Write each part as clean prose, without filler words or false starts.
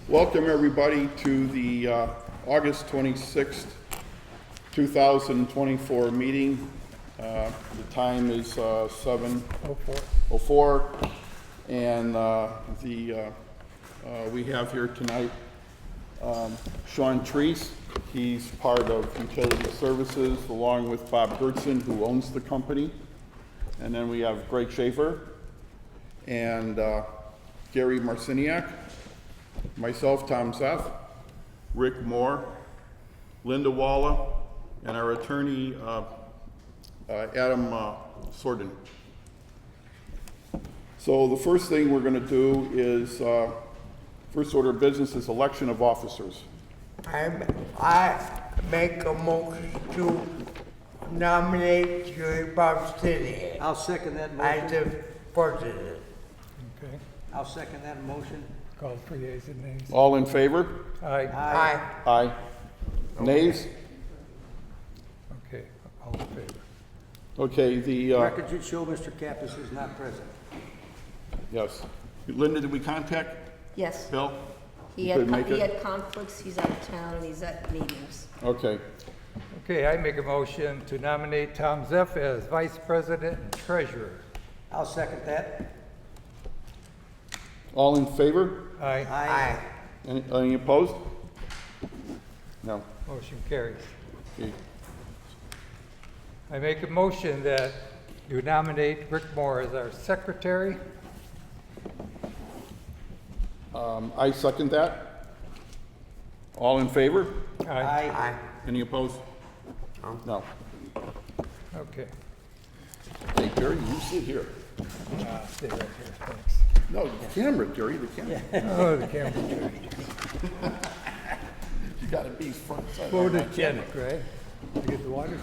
Welcome everybody to the August 26th, 2024 meeting. The time is 7:04, and we have here tonight Sean Treese. He's part of Utility Services along with Bob Gertson, who owns the company. And then we have Greg Schaefer and Gary Marciniak, myself, Tom Zeff, Rick Moore, Linda Walla, and our attorney, Adam Sorden. So the first thing we're going to do is, first order of business is election of officers. I make a motion to nominate Jerry Bobstini I'll second that as motion. the president. Okay, I'll second that motion. call for yeas and nays. All in favor? Aye. Aye. Aye. Nays? Okay, all in favor. Okay, the, Record should show Mr. Kappas is not present. yes. Linda, did we contact Yes, Bill? he Couldn't had, make he it? had conflicts, he's out of town, and he's at meetings. Okay. Okay, I make a motion to nominate Tom Zeff as vice president and treasurer. I'll second that. All in favor? Aye. Aye. Any opposed? No. Motion carries. Okay. I make a motion that you nominate Rick Moore as our secretary. I second that. All in favor? Aye. Aye. Any opposed? No. Okay, Hey, Gary, you sit here. stay right here, thanks. No, the camera, Gary, the camera. Oh, the camera. You gotta be front side. Photogenic, right? You get the water?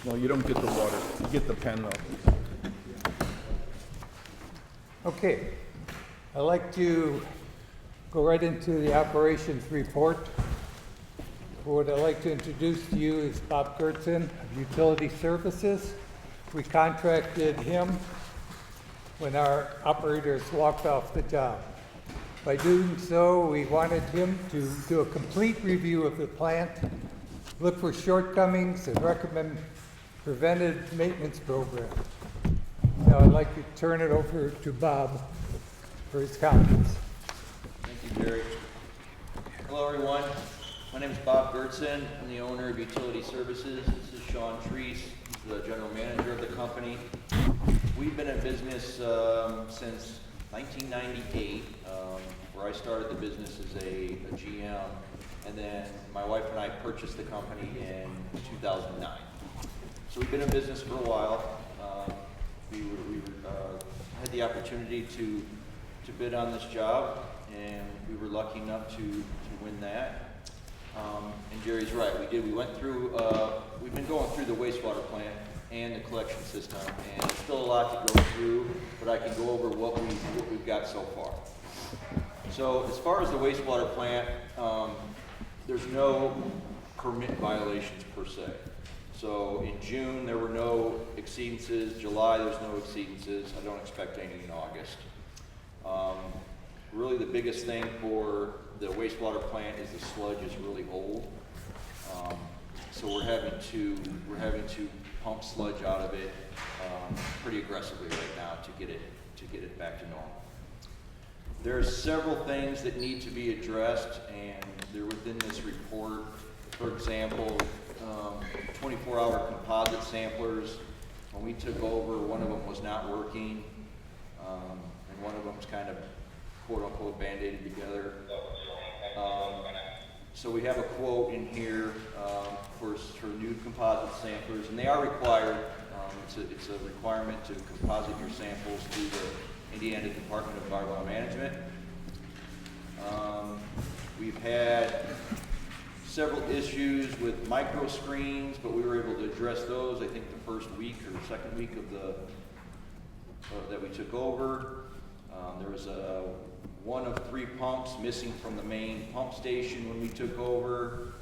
No, you don't get the water. You get the pen though. Okay, I'd like to go right into the operations report. What I'd like to introduce to you is Bob Gertson of Utility Services. We contracted him when our operators walked off the job. By doing so, we wanted him to do a complete review of the plant, look for shortcomings, and recommend preventive maintenance program. Now I'd like to turn it over to Bob for his comments. Thank you, Jerry. Hello, everyone. My name is Bob Gertson. I'm the owner of Utility Services. This is Sean Treese, he's the general manager of the company. We've been in business since 1998, where I started the business as a GM, and then my wife and I purchased the company in 2009. So we've been in business for a while. We had the opportunity to bid on this job, and we were lucky enough to win that. And Jerry's right, we did. We went through, we've been going through the wastewater plant and the collection system, and there's still a lot to go through, but I can go over what we've got so far. So as far as the wastewater plant, there's no permit violations per se. So in June, there were no exceedances. July, there's no exceedances. I don't expect any in August. Really the biggest thing for the wastewater plant is the sludge is really old. So we're having to pump sludge out of it pretty aggressively right now to get it back to normal. There are several things that need to be addressed, and they're within this report. For example, 24-hour composite samplers. When we took over, one of them was not working, and one of them's kind of quote-unquote band-aided together. So we have a quote in here for new composite samplers, and they are required. It's a requirement to composite your samples through the Indiana Department of Environmental Management. We've had several issues with micro screens, but we were able to address those, I think, the first week or second week of that we took over. There was one of 3 pumps missing from the main pump station when we took over.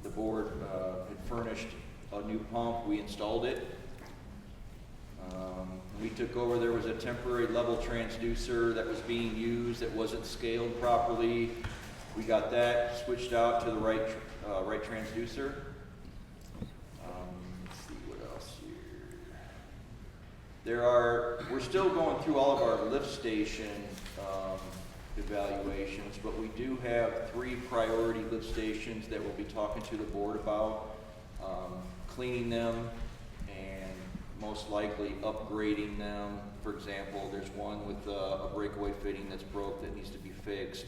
The board had furnished a new pump. We installed it. We took over, there was a temporary level transducer that was being used that wasn't scaled properly. We got that switched out to the right transducer. Let's see what else here. We're still going through all of our lift station evaluations, but we do have 3 priority lift stations that we'll be talking to the board about, cleaning them and most likely upgrading them. For example, there's one with a breakaway fitting that's broke that needs to be fixed.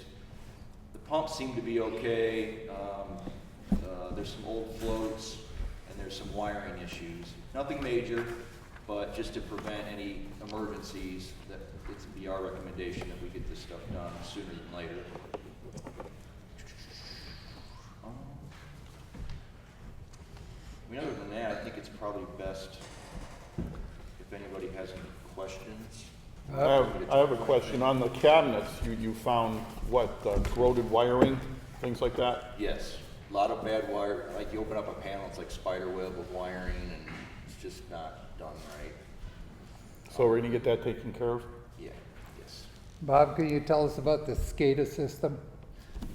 The pumps seem to be okay. There's some old floats and there's some wiring issues. Nothing major, but just to prevent any emergencies, that it's be our recommendation that we get this stuff done sooner than later. I mean, other than that, I think it's probably best if anybody has any questions. I have a question. On the cabinets, you found what, corroded wiring, things like that? Yes, a lot of bad wire, like you open up a panel, it's like spider web of wiring and it's just not done right. So we're gonna get that taken care of? Yeah, yes. Bob, can you tell us about the SCADA system?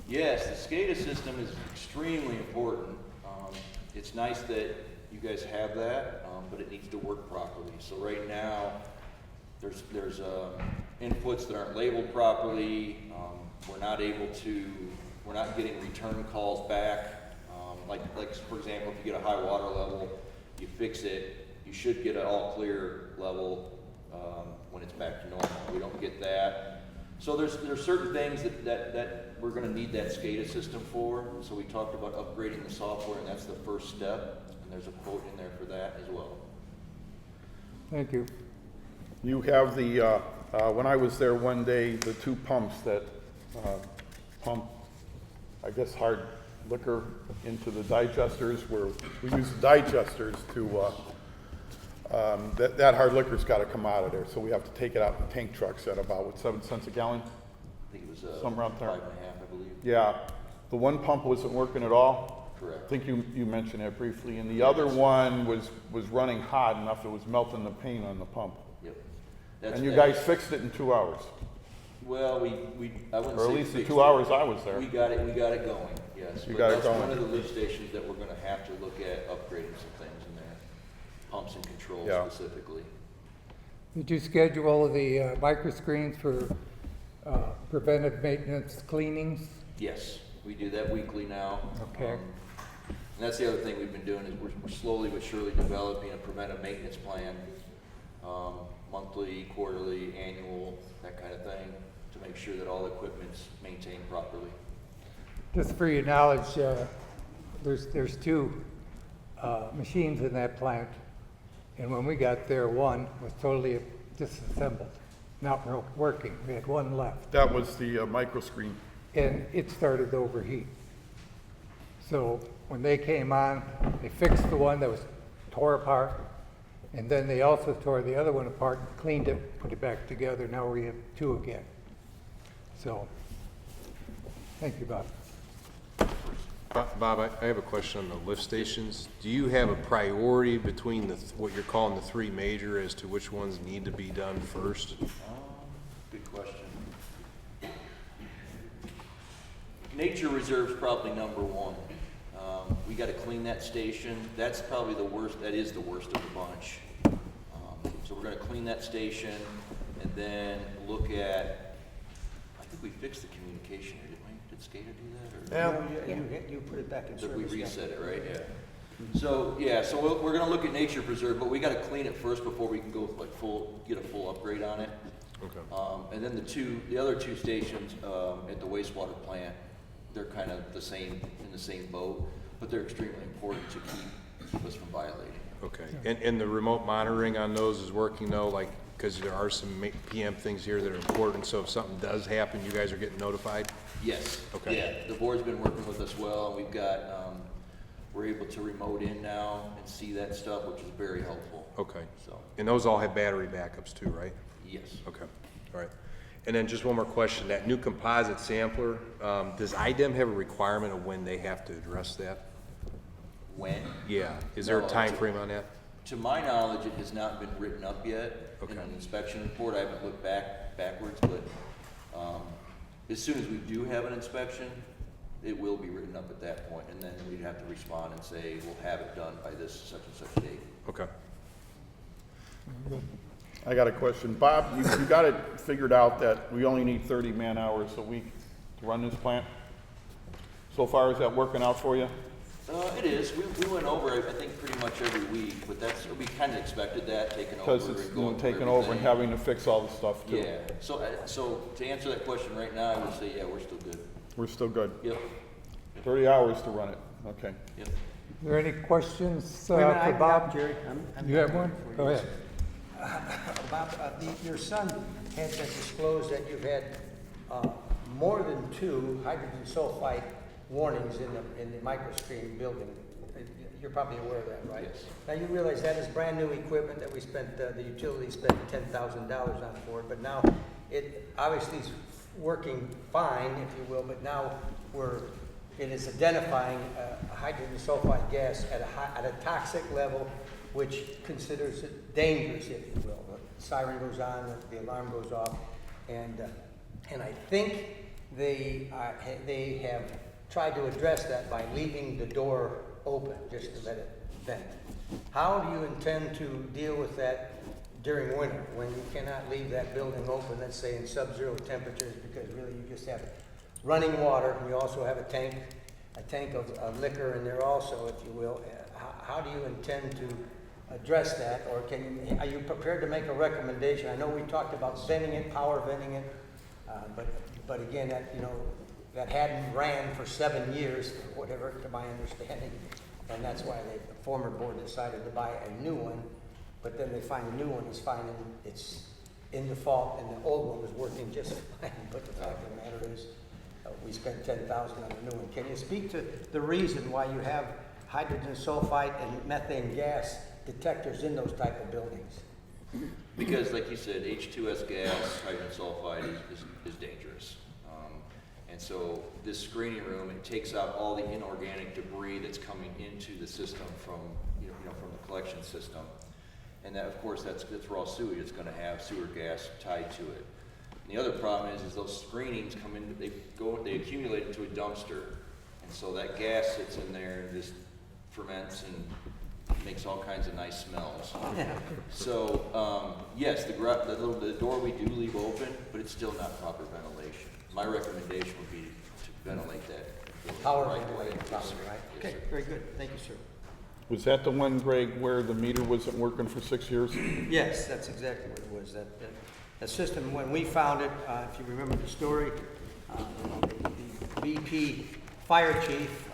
Yes, the SCADA system is extremely important. It's nice that you guys have that, but it needs to work properly. So right now, there's inputs that aren't labeled properly. We're not getting return calls back. Like for example, if you get a high water level, you fix it, you should get an all clear level when it's back to normal. We don't get that. So there's certain things that we're going to need that SCADA system for. So we talked about upgrading the software, and that's the first step. And there's a quote in there for that as well. Thank you. You have the, when I was there one day, the 2 pumps that pump, I guess, hard liquor into the digesters, where we use the digesters to, that hard liquor's gotta come out of there, so we have to take it out in tank trucks at about, what, 7 cents a gallon? I think it was Somewhere around there. 5.5, I believe. Yeah, the one pump wasn't working at all. Correct. I think you mentioned that briefly, and the other one was running hot enough, it was melting the paint on the pump. Yep. And you guys fixed it in 2 hours, Well, I wouldn't say or at least the fixed 2 it. hours I was there. We got it going, yes. You But got it that's going. one of the lift stations that we're gonna have to look at upgrading some things in there. Pumps and controls Yeah. specifically. Did you schedule the microscreens for preventive maintenance cleanings? Yes, we do that weekly now. Okay. And that's the other thing we've been doing is we're slowly but surely developing a preventive maintenance plan. Monthly, quarterly, annual, that kind of thing, to make sure that all equipment's maintained properly. Just for your knowledge, there's 2 machines in that plant, and when we got there, one was totally disassembled, not working. We had one left, That was the micro screen. and it started to overheat. So when they came on, they fixed the one that was tore apart, and then they also tore the other one apart, cleaned it, put it back together. Now we have 2 again. So, thank you, Bob. Bob, I have a question on the lift stations. Do you have a priority between what you're calling the 3 major as to which ones need to be done first? Good question. Nature Reserve's probably number 1. We gotta clean that station. That's probably the worst, that is the worst of the bunch. So we're gonna clean that station and then look at, I think we fixed the communication here, didn't we? Did SCADA do that, or? Yeah. You put it back in Did we service. yeah. reset it, right? Yeah. So, we're gonna look at Nature Preserve, but we gotta clean it first before we can go like get a full upgrade on it. Okay. And then the other 2 stations, at the wastewater plant, they're kind of in the same boat, but they're extremely important to keep us from violating. Okay. And the remote monitoring on those is working though, like, because there are some PM things here that are important, so if something does happen, you guys are getting notified? Yes. Okay. Yeah, the board's been working with us well, and we've got, we're able to remote in now and see that stuff, which is very helpful. Okay. So, And those all have battery backups too, right? yes. Okay, all right. And then just one more question, that new composite sampler, does IDEM have a requirement of when they have to address that? When? Yeah, is there a No, time frame on that? To my knowledge, it has not been written up yet in Okay. an inspection report. I haven't looked backwards, but as soon as we do have an inspection, it will be written up at that point, and then we'd have to respond and say, we'll have it done by this such and such date. Okay. I got a question. Bob, you got it figured out that we only need 30 man-hours a week to run this plant? So far, is that working out for you? It is. We went over it, I think, pretty much every week, but we kind of expected that, taking over Because it's and going through taking over and everything. having to fix all the stuff too. Yeah, so to answer that question right now, I would say, yeah, we're still good. We're still good. Yep, 30 hours to run it, okay. yep. Are there any questions Wait a minute, for Bob? Jerry. I'm You have one? for Go you. ahead. Bob, your son had disclosed that you've had more than 2 hydrogen sulfide warnings in the microstream building. You're probably aware of that, right? Yes. Now, you realize that is brand new equipment that we spent, the utility spent $10,000 on for it, but now it obviously is working fine, if you will, but now it is identifying hydrogen sulfide gas at a toxic level, which considers it dangerous, if you will. The siren goes on, the alarm goes off, and I think they have tried to address that by leaving the door open, just to let it vent. How do you intend to deal with that during winter, when you cannot leave that building open, let's say in sub-zero temperatures, because really you just have running water, and you also have a tank of liquor in there also, if you will. How do you intend to address that, or are you prepared to make a recommendation? I know we talked about venting it, power venting it, but again, that hadn't ran for 7 years, whatever, to my understanding, and that's why the former board decided to buy a new one, but then they find the new one is finding it's in default, and the old one was working just fine, but the fact of the matter is, we spent $10,000 on the new one. Can you speak to the reason why you have hydrogen sulfide and methane gas detectors in those type of buildings? Because, like you said, H2S gas, hydrogen sulfide is dangerous. And so this screening room, it takes out all the inorganic debris that's coming into the system from the collection system. And that, of course, that's raw sewage. It's going to have sewer gas tied to it. And the other problem is those screenings come in, they accumulate into a dumpster. And so that gas sits in there and just ferments and makes all kinds of nice smells. So, yes, the door we do leave open, but it's still not proper ventilation. My recommendation would be to ventilate that. Power right ventilation, away. probably, right? Yes, Okay, sir. very good. Thank you, sir. Was that the one, Greg, where the meter wasn't working for 6 years? Yes, that's exactly what it was. That system, when we found it, if you remember the story, the BP fire chief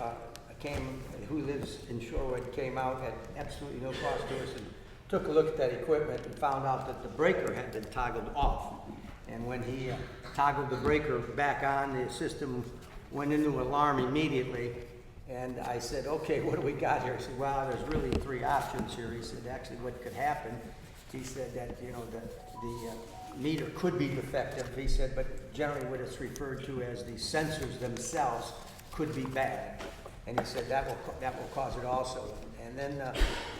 who lives in Shorewood, came out at absolutely no cost to us and took a look at that equipment and found out that the breaker had been toggled off. And when he toggled the breaker back on, the system went into alarm immediately. And I said, okay, what do we got here? He said, well, there's really 3 options here. He said, actually, what could happen, he said that, the meter could be defective. He said, but generally what it's referred to as the sensors themselves could be bad. And he said, that will cause it also. And then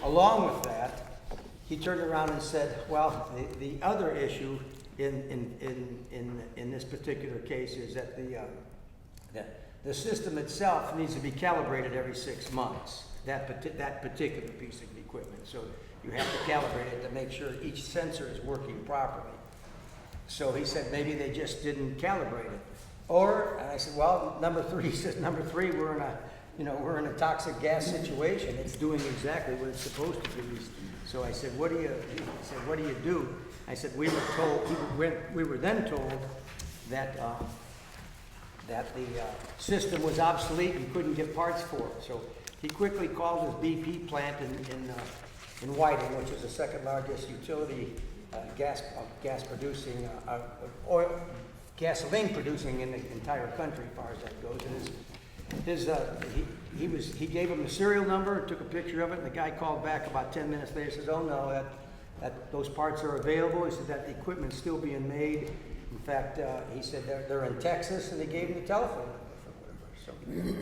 along with that, he turned around and said, well, the other issue in this particular case is that the system itself needs to be calibrated every 6 months, that particular piece of equipment. So you have to calibrate it to make sure each sensor is working properly. So he said maybe they just didn't calibrate it. And I said, well, number 3, he says, number 3, we're in a toxic gas situation. It's doing exactly what it's supposed to do. So I said, what do you do? I said, we were then told that the system was obsolete and couldn't get parts for it. So he quickly called his BP plant in Whiting, which is the second largest utility gas producing, gasoline producing in the entire country, as far as that goes. And he gave him the serial number, took a picture of it, and the guy called back about 10 minutes later, says, oh no, that those parts are available. He said that the equipment's still being made. In fact, he said they're in Texas, and they gave him the telephone number for whatever. So,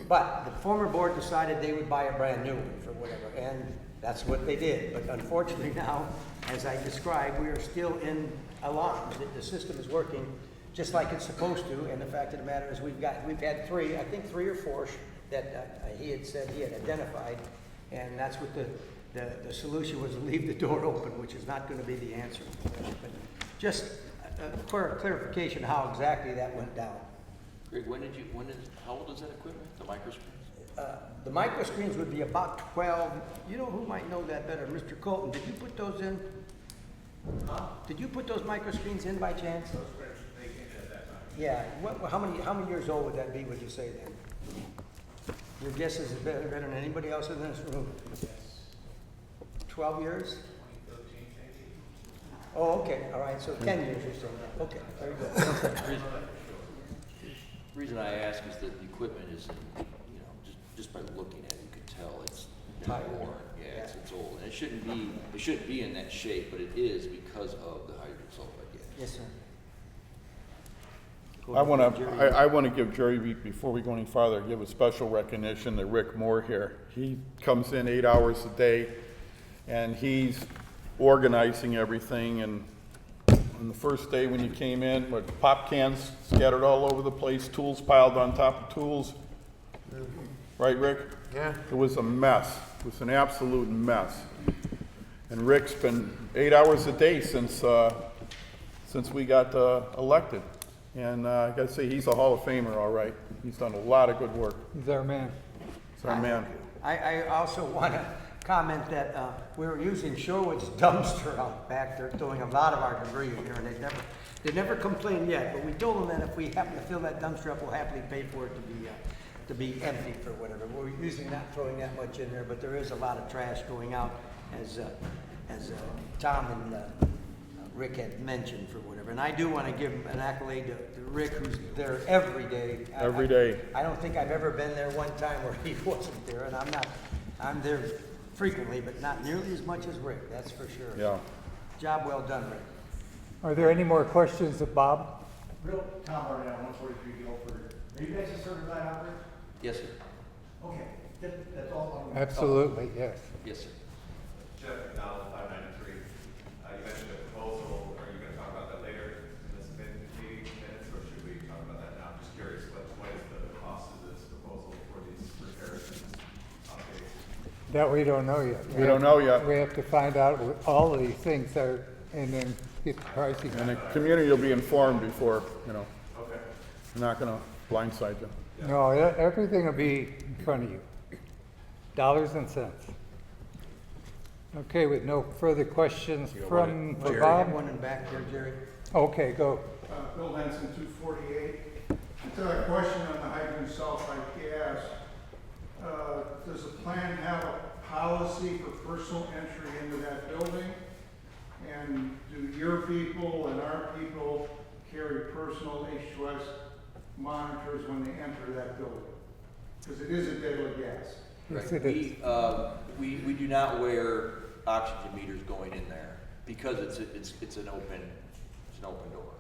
but the former board decided they would buy a brand new one for whatever, and That's what they did, but unfortunately now, as I described, we are still in alarm. The system is working just like it's supposed to, and the fact of the matter is we've had three, I think 3 or 4 that he had said he had identified, and that's what the solution was, to leave the door open, which is not gonna be the answer. But just for clarification how exactly that went down. Greg, how old is that equipment, the microscreens? The micro screens would be about 12. You know who might know that better? Mr. Colton, did you put those in? Did you put those micro screens in by chance? Those screens, they came in at that time. Yeah, how many years old would that be, would you say then? Your guess is better than anybody else in this room? Yes. 12 years? 2013 maybe. Oh, okay, all right, so 10 years or so. Okay, very good. The reason I ask is that the equipment is, just by looking at it, you can tell it's Tired. worn. Yeah, it's old, and it shouldn't be in that shape, but it is because of the hydrogen sulfide gas. Yes, sir. I want to give Jerry, before we go any farther, give a special recognition to Rick Moore here. He comes in 8 hours a day, and he's organizing everything. And on the first day when you came in, with pop cans scattered all over the place, tools piled on top of tools. Right, Rick? Yeah. It was a mess. It was an absolute mess. And Rick's been 8 hours a day since we got elected. And I gotta say, he's a Hall of Famer, all right. He's done a lot of good work. He's our man. He's our man. I also want to comment that we were using Sherwood's dumpster out back there, throwing a lot of our debris in there, and they never complained yet. But we told them that if we happen to fill that dumpster up, we'll happily pay for it to be empty for whatever. We're usually not throwing that much in there, but there is a lot of trash going out, as Tom and Rick had mentioned for whatever. And I do want to give an accolade to Rick, who's there every day. Every day. I don't think I've ever been there one time where he wasn't there, and I'm there frequently, but not nearly as much as Rick, that's for sure. Yeah. Job well done, Rick. Are there any more questions of Bob? Real Tom Barnett, 143 Guilford. Are you guys a certified operator? Yes, sir. Okay, that's all. Absolutely, yes. Yes, sir. Jeff McDonald, 593. You mentioned a proposal. Are you going to talk about that later in this meeting minutes, or should we talk about that now? I'm just curious, what is the cost of this proposal for these repairs and updates? That we don't know yet. We don't know yet. We have to find out what all of these things are, and then get the pricing. And the community will be informed before, Okay. we're not gonna blindside you. No, everything will be in front of you. Dollars and cents. Okay, with no further questions for I have Bob? one in back there, Jerry. Okay, go. Bill Henson, 248. To that question on the hydrogen sulfide gas, does the plan have a policy for personal entry into that building? And do your people and our people carry personal H2S monitors when they enter that building? Because it is a deadly gas. Yes, it is. We do not wear oxygen meters going in there because it's an open door.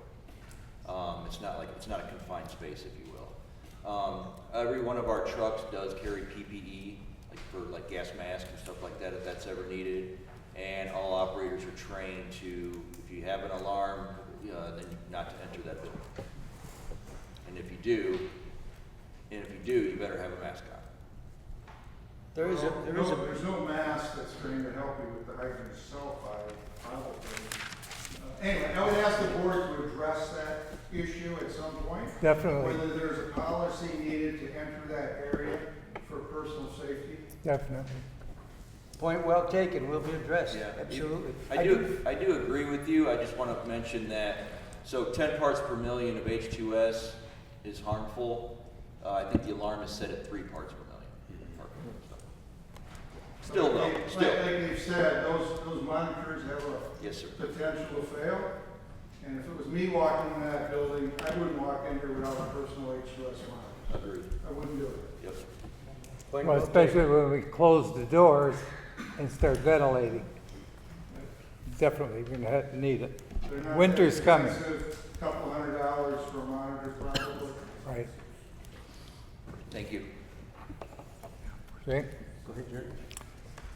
It's not a confined space, if you will. Every one of our trucks does carry PPE, for gas masks and stuff like that, if that's ever needed. And all operators are trained to, if you have an alarm, then not to enter that building. And if you do, you better have a mask on. There's no mask that's going to help you with the hydrogen sulfide, probably. Anyway, I would ask the board to address that issue at some point. Definitely. Whether there's a policy needed to enter that area for personal safety. Definitely. Point well taken, will be addressed, Yeah. absolutely. I do agree with you. I just want to mention that, so 10 parts per million of H2S is harmful. I think the alarm is set at 3 parts per million. Still though, Like they've said, those monitors have a Yes, sir. potential to fail. And if it was me walking in that building, I wouldn't walk in here without a personal H2S monitor. Agreed. I wouldn't do it. Yep. Point Well, well taken. especially when we close the doors and start ventilating. Definitely, we're gonna have to need it. They're not Winter's that coming, expensive, Couple $100 for a monitor probably. right? Thank you. Okay. Go ahead, Jerry.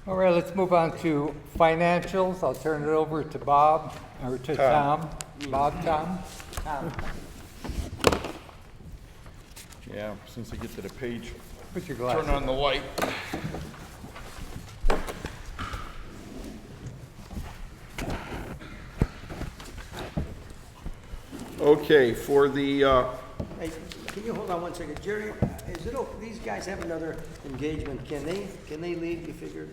All right, let's move on to financials. I'll turn it over to Bob, or to Tom. Bob, Tom? Tom. Yeah, since I get to the page, Put your glasses turn on the light. Okay, for the, Hey, can you hold on one second? Jerry, is it, these guys have another engagement. Can they leave? You figured,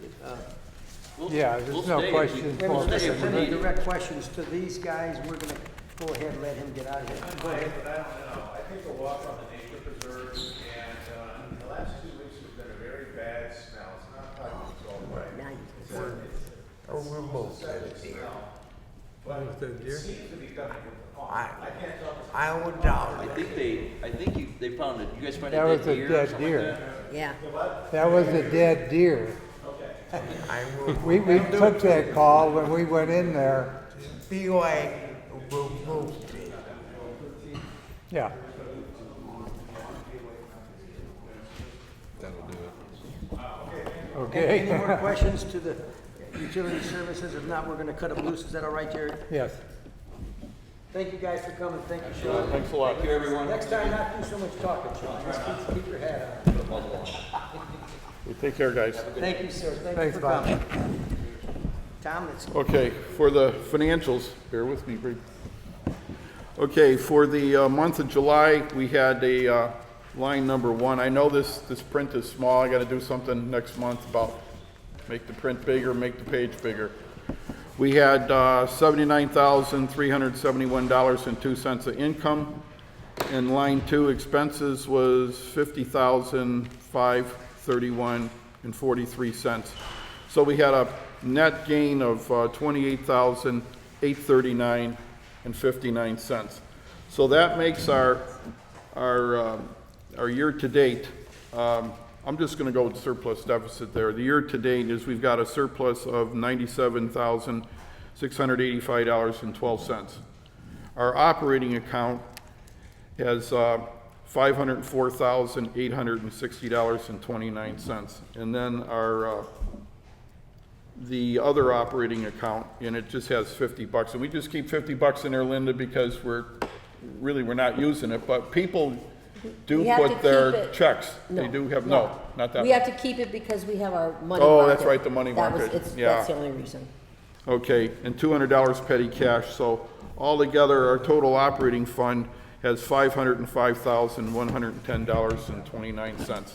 Yeah, there's no question. Maybe for- just send the direct questions to these guys. We're gonna go ahead and let him get out of here. Go ahead. But I don't know. I think the walk on the nature preserves and the last 2 weeks has been a very bad smell. It's not talking it's all right. Now you It's can a remote suspicious smell. But it seems to be coming from the farm. I can't tell. I went down I there. think they found it, you guys find a That dead was a deer or dead something like deer. that? Yeah. That was a dead deer. I will We took that call when we went in there. BOA removed it. Yeah. That'll do it. Okay. Any more questions to the utility services? If not, we're gonna cut them loose. Is that all right, Jerry? Yes. Thank you guys for coming. Thank you, Sean. thanks a lot. Thank you, everyone. Next time, not do so much talking, Sean. Just keep your hat on. Take care, guys. Thank you, sir. Thank you Thanks, for Bob. coming. Tom, let's go. Okay, for the financials, bear with me, Bree. Okay, for the month of July, we had a line number 1. I know this print is small. I got to do something next month about make the print bigger, make the page bigger. We had $79,371.02 of income, and line 2 expenses was $50,531.43. So we had a net gain of $28,839.59. So that makes our year-to-date, I'm just going to go with surplus deficit there. The year-to-date is we've got a surplus of $97,685.12. Our operating account has $504,860.29. And then the other operating account, and it just has $50. And we just keep $50 in there, Linda, because we're not using it, but people do We have to put their keep it. checks. They No, do have, no. no, not that We one. have to keep it because we have our money Oh, market. that's right, the money market. Yeah. That's the only reason. Okay, and $200 petty cash, so altogether, our total operating fund has $505,110.29.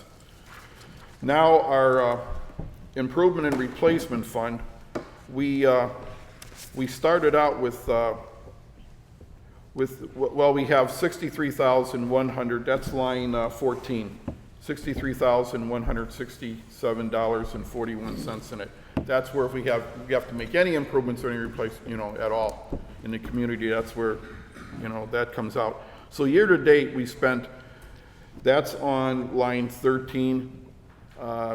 Now, our improvement and replacement fund, we started out with we have 63,100, that's line 14, $63,167.41 in it. That's where if we have to make any improvements or any replace, at all in the community, that's where, that comes out. So year to date, we spent, that's on line 13,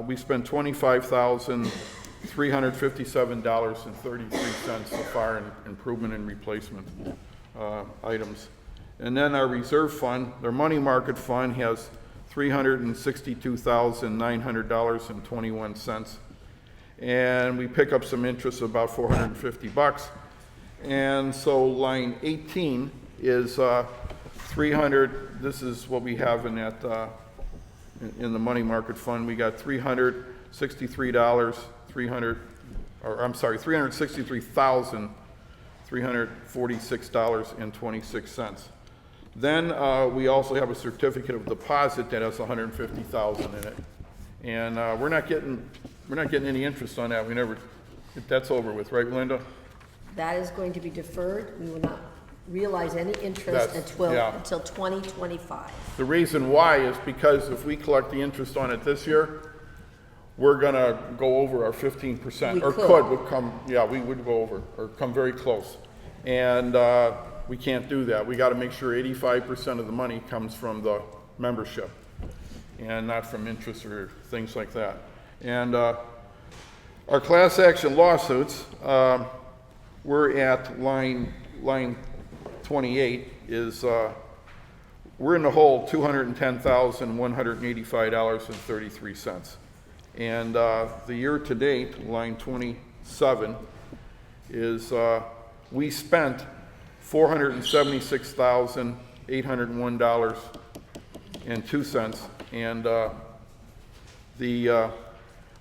we spent $25,357.33 so far in improvement and replacement items. And then our reserve fund, their money market fund has $362,900.21. And we pick up some interest of about $450. And so line 18 is 300, this is what we have in that, in the money market fund. We got $363,346.26. Then we also have a certificate of deposit that has $150,000 in it. And we're not getting any interest on that. That's over with, right, Linda? That is going to be deferred. We will not realize any interest That's- until yeah. 2025. The reason why is because if we collect the interest on it this year, we're gonna go over our 15%. We Or could. would come, yeah, we would go over, or come very close. And we can't do that. We gotta make sure 85% of the money comes from the membership and not from interest or things like that. And our class action lawsuits, we're at line 28 is, we're in the hole $210,185.33. And the year-to-date, line 27, is we spent $476,801.02, and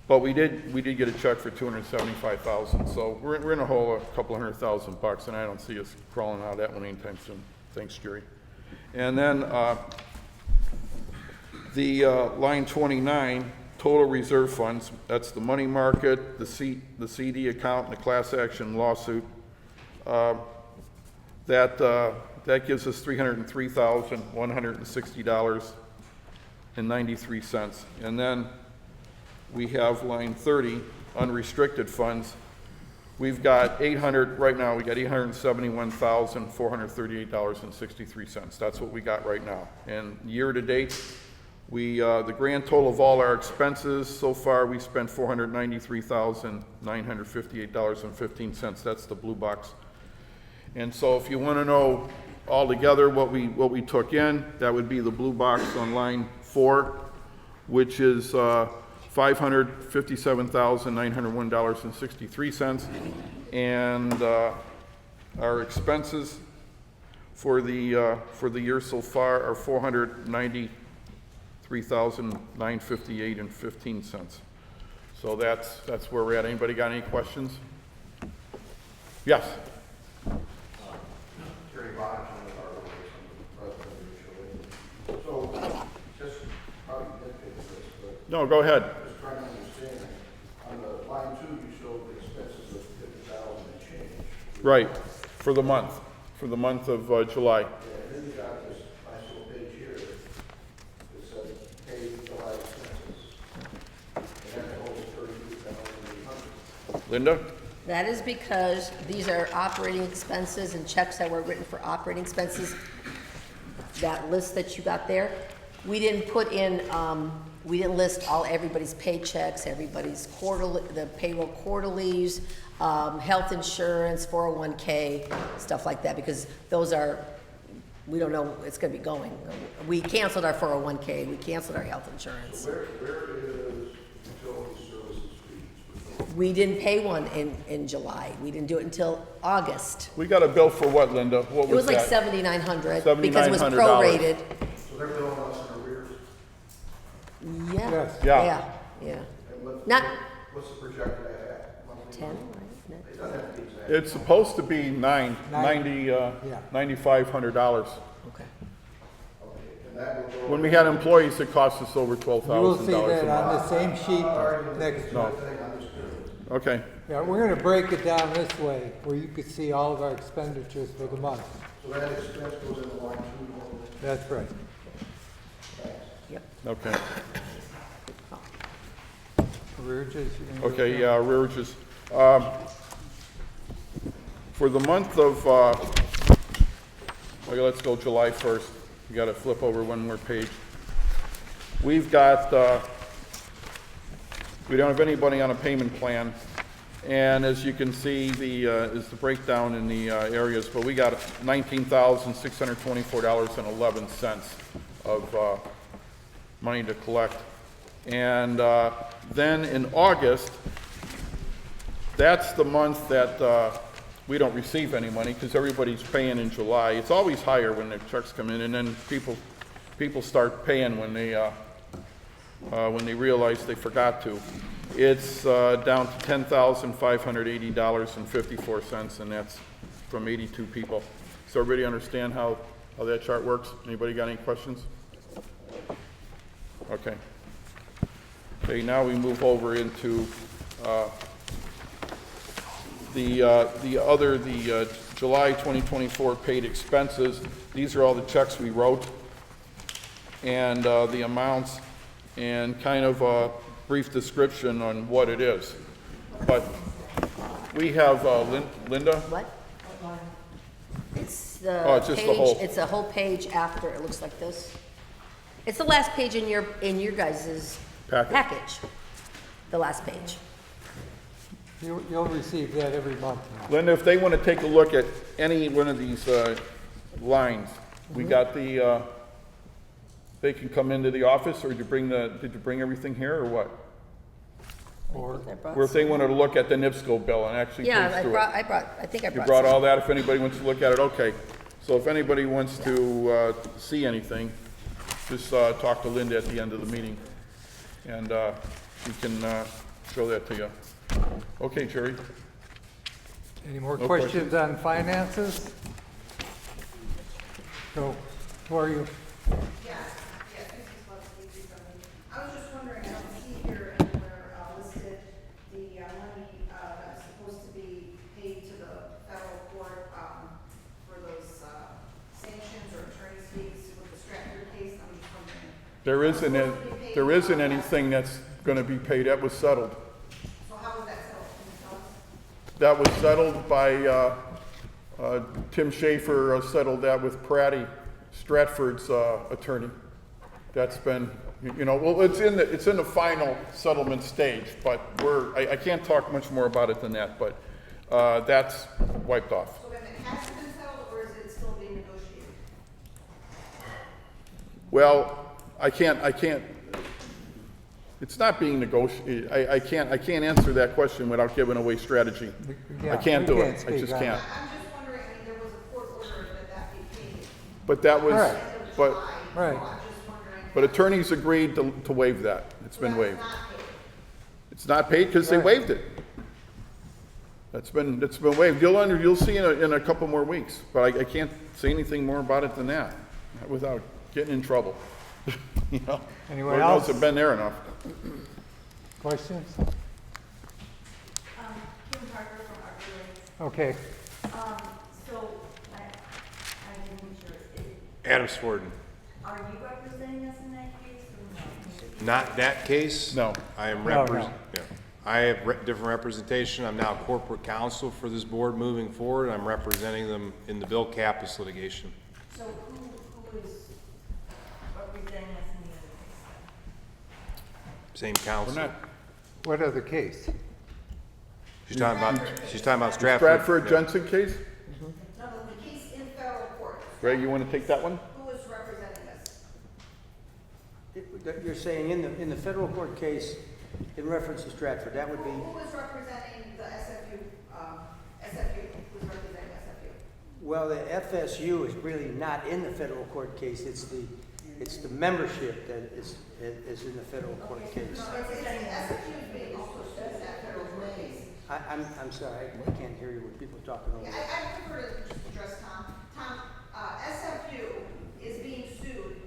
but we did get a check for $275,000, so we're in a hole a couple $100,000, and I don't see us crawling out of that one anytime soon. Thanks, Jerry. And then the line 29, total reserve funds, that's the money market, the CD account, and the class action lawsuit. That gives us $303,160.93. And then we have line 30, unrestricted funds. We've got right now we got $871,438.63. That's what we got right now. And year to date, the grand total of all our expenses, so far we spent $493,958.15. That's the blue box. And so if you want to know altogether what we took in, that would be the blue box on line 4, which is $557,901.63. And our expenses for the year so far are $493,958.15. So that's where we're at. Anybody got any questions? Yes. Terry Bodge, one of our president of the utility. So, just probably nitpick this, but No, go ahead. just trying to understand, on the line 2, you showed expenses of $50,000 and change. Right, for the month of July. Yeah, and then you got this nice little page here that says paid July expenses. And that totals $32,800. Linda? That is because these are operating expenses and checks that were written for operating expenses. That list that you got there, we didn't put in, we didn't list everybody's paychecks, everybody's the payroll quarterlies, health insurance, 401k, stuff like that, because those are, we don't know it's gonna be going. We canceled our 401k, we canceled our health insurance. So where is utility services fees? We didn't pay one in July. We didn't do it until August. We got a bill for what, Linda? What It was like that? $7,900 because it was $7,900. prorated. So they're billing us in arrears? Yeah. Yes. Yeah. Yeah. And Not what's the projected at? Monthly? 10, right? It doesn't have to be exact. It's supposed to be $9,500. Okay. And that will go. When we had employees, it cost us over You will see $12,000 that a month. on the same sheet next No. month. Okay, Yeah, we're gonna break it down this way, where you could see all of our expenditures for the month. So that expense goes into line 2. That's right. okay. Arrearages, you're gonna go Okay, down. yeah, arrearages. For the month of, okay, let's go July 1st. We gotta flip over one more page. We've got, we don't have anybody on a payment plan. And as you can see, is the breakdown in the areas, but we got $19,624.11 of money to collect. And then in August, that's the month that we don't receive any money because everybody's paying in July. It's always higher when the checks come in, and then people start paying when they realize they forgot to. It's down to $10,580.54, and that's from 82 people. So everybody understand how that chart works? Anybody got any questions? Okay. Okay, now we move over into the July 2024 paid expenses. These are all the checks we wrote and the amounts and kind of a brief description on what it is. But we have Linda. What? It's Oh, the it's just the page, whole- it's a whole page after, it looks like this. It's the last page in your guys' package. The last page. You'll receive that every month now. Linda, if they want to take a look at any one of these lines, we got the, they can come into the office, or did you bring everything here, or what? Or, I brought Where if they wanted to look at the NIPSCO bill and actually Yeah, page I through brought, it. I think I You brought brought some. all that, if anybody wants to look at it, okay. So if anybody wants to see anything, just talk to Linda at the end of the meeting, and we can show that to you. Okay, Jerry? any more No questions on finances? So, who are you? I was just wondering, I don't see here anywhere listed the money that's supposed to be paid to the federal court for those sanctions or attorney's fees with the Stratford case. I'm just wondering. There isn't anything that's gonna be paid, that was settled. So how was that settled? Can you tell us? That was settled by, Tim Schaefer settled that with Pratty, Stratford's attorney. That's been, well, it's in the final settlement stage, but I can't talk much more about it than that, but that's wiped off. So then it has been settled, or is it still being negotiated? Well, I can't, it's not being negotiated, I can't answer that question without giving away strategy. I Yeah, can't we do can't it, I speak just on it. can't. I'm just wondering, there was a court order that be paid But that was, Right. but, Right. I'm just wondering. but attorneys agreed to waive that, it's been waived. Not paid. It's not paid because they Right. waived it. It's been waived. You'll see in a couple more weeks, but I can't say anything more about it than that, not without getting in trouble. Anyone Lord knows else? I've been there enough. Questions? Kim Parker from Arthur. Okay, So, I didn't sure, Adam Sworden. are you representing us in that case or no? Not that case. No. I am No, yeah. I have different representation. I'm now corporate counsel for this board moving forward. I'm representing them in the Bill Kappas litigation. So who is representing us in the other case Same We're counsel. not, what other case? She's talking about Stratford. Stratford Yeah. Jensen case? then? No, the case in federal court. Greg, you want to take that one? Who is representing us? You're saying in the federal court case, in reference to Stratford, that would be, Who is representing the SFU, SFU, who's representing SFU? well, the FSU is really not in the federal court case. It's the membership that is in the federal court case. SFU is being also sued in that federal court case. I'm sorry, I can't hear you when people are talking over Yeah, you. I prefer to just address Tom. Tom, SFU is being sued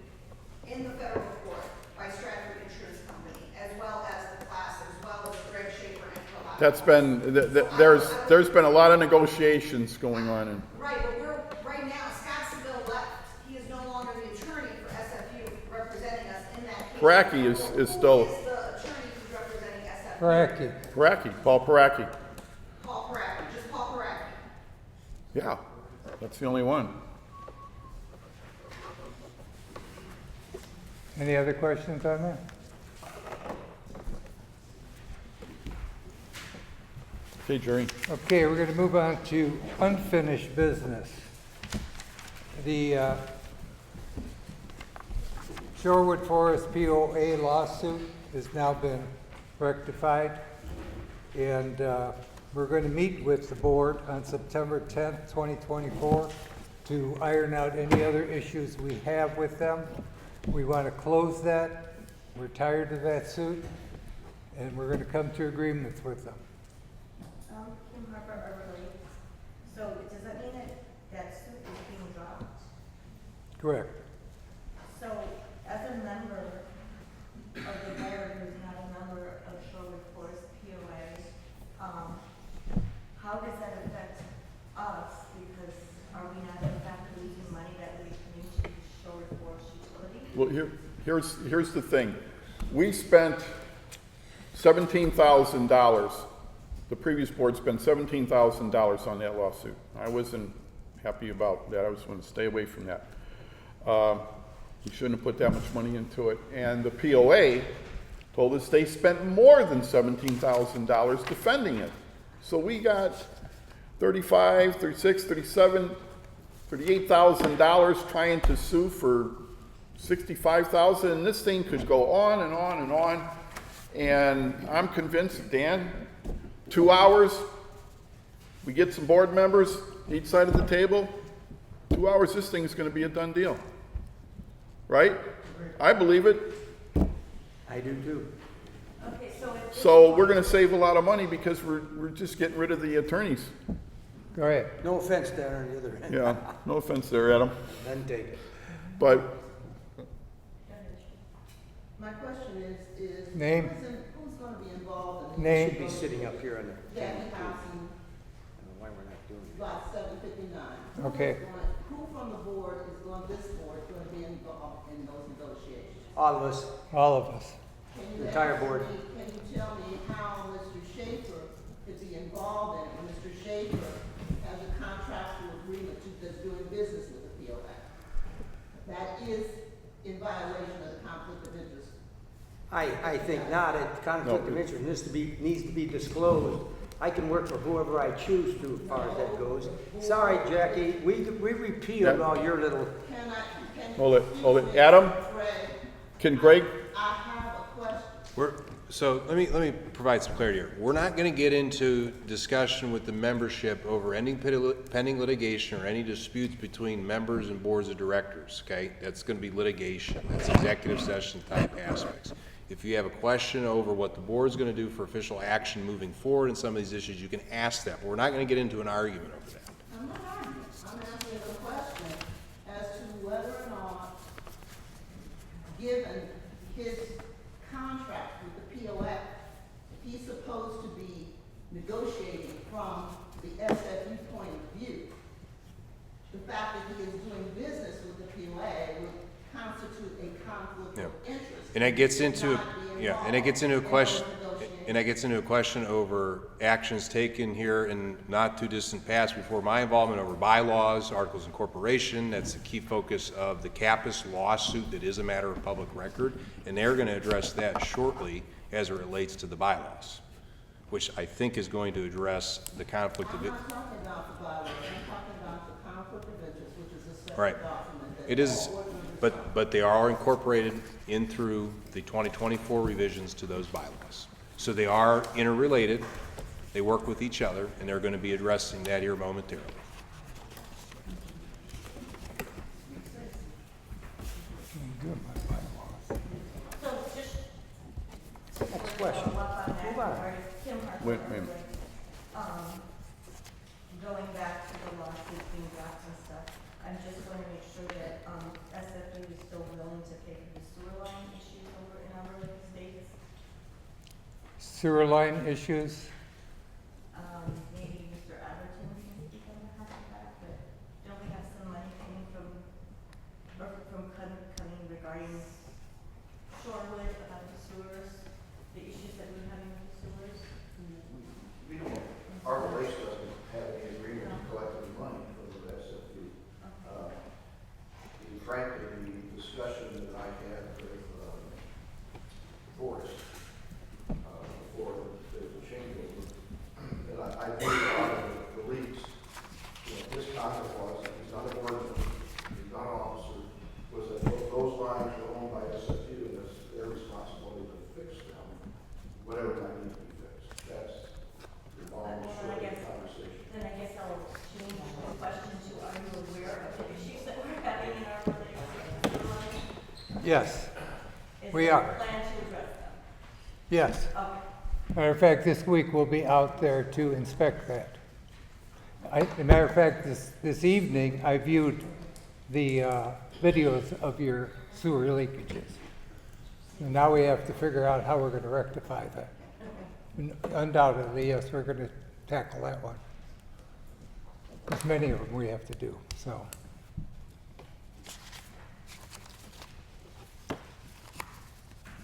in the federal court by Stratford Insurance Company, as well as the class, as well as Greg Schaefer and Phil. That's been, there's been a lot of negotiations going on, and Right, but right now, Scott Seville left. He is no longer the attorney for SFU representing us in that case. Paraki is still, Who is the attorney who's representing SFU? Paraki. Paraki, Paul Paraki. Paul Paraki, just Paul Paraki. Yeah, that's the only one. Any other questions on that? Okay, Jerry. Okay, we're gonna move on to unfinished business. The Shorewood Forest POA lawsuit has now been rectified, and we're going to meet with the board on September 10th, 2024, to iron out any other issues we have with them. We want to close that. We're tired of that suit, and we're going to come to agreements with them. Kim Harper, Everly. So does that mean that suit is being dropped? Correct. So as a member of the board who's not a member of Shorewood Forest POA, how does that affect us? Because are we not in fact losing money that we come into Shorewood Forest utility? Well, here's the thing. We spent $17,000. The previous board spent $17,000 on that lawsuit. I wasn't happy about that. I was going to stay away from that. We shouldn't have put that much money into it. And the POA told us they spent more than $17,000 defending it. So we got $35,000, $36,000, $37,000, $38,000 trying to sue for $65,000, and this thing could go on and on and on. And I'm convinced, Dan, 2 hours, we get some board members each side of the table, 2 hours, this thing is gonna be a done deal. Right? I believe it. I do too. Okay, so at this So point- we're gonna save a lot of money because we're just getting rid of the attorneys. Go ahead. No offense down on the other end. Yeah, no offense there, Adam. Then take it. But My question is. Name? Who's gonna be involved in Name? Should be sitting up here on the, I Jackie Housing, don't know why we're not doing it. lot 759? Okay. Who from the board is going, this board, going to be involved in those negotiations? All of us, All of us. Can you Entire ask board. me- Can you tell me how Mr. Schaefer could be involved in it when Mr. Schaefer has a contractual agreement that's doing business with the POA? That is in violation of the conflict of interest. I think not. A conflict of interest needs to be disclosed. I can work for whoever I choose to, as far as that goes. Sorry, Jackie, we repealed all your little, Can I, can. Hold it. Adam? Greg, can Greg, I have a question. So let me provide some clarity here. We're not gonna get into discussion with the membership over any pending litigation or any disputes between members and boards of directors, okay? That's gonna be litigation. That's executive session type aspects. If you have a question over what the board's gonna do for official action moving forward in some of these issues, you can ask that, but we're not gonna get into an argument over that. I'm not arguing, I'm asking a question as to whether or not, given his contract with the POF, he's supposed to be negotiating from the SFU point of view. The fact that he is doing business with the POA would constitute a conflict of interest. And it gets He should into, not be and it gets into a involved in question, those negotiations. and it gets into a question over actions taken here in not too distant past before my involvement over bylaws, articles of incorporation. That's the key focus of the Capus lawsuit that is a matter of public record, and they're gonna address that shortly as it relates to the bylaws, which I think is going to address the conflict of I'm it. not talking about the bylaws, I'm talking about the conflict of interest, which is a Right. separate document that. It is, all board members but they are incorporated in through the 2024 revisions to those bylaws. So they are interrelated, they work with each other, and they're going to be addressing that here momentarily. So just. next question. Move on. wait, wait. Going back to the lawsuit being dropped and stuff, I'm just going to make sure that, SFU is still willing to pay for the sewer line issues over in our states. Sewer line issues. Maybe Mr. Everton can speak on behalf of that, but don't we have some money coming from, or from coming regarding Shorewood about the sewers, the issues that we're having with the sewers? We don't, our place doesn't have any agreement to collect any money from the SFU. Frankly, the discussion that I had with Forrest before the changeover, and I paid a lot of the leaks. His comment was, he's not a board member, he's not an officer, was that those lines were owned by SFU and it's their responsibility to fix them, whatever might need to be fixed. That's the long and short of the conversation. Then I guess I'll change the question to, are you aware of the issues that we're having in our relationship with the sewer line? Yes, Is we there are. a plan to address them? Yes. Okay. Matter of fact, this week we'll be out there to inspect that. As a matter of fact, this evening, I viewed the videos of your sewer leakages. And now we have to figure out how we're gonna rectify that. And undoubtedly, yes, we're gonna tackle that one. There's many of them we have to do, so.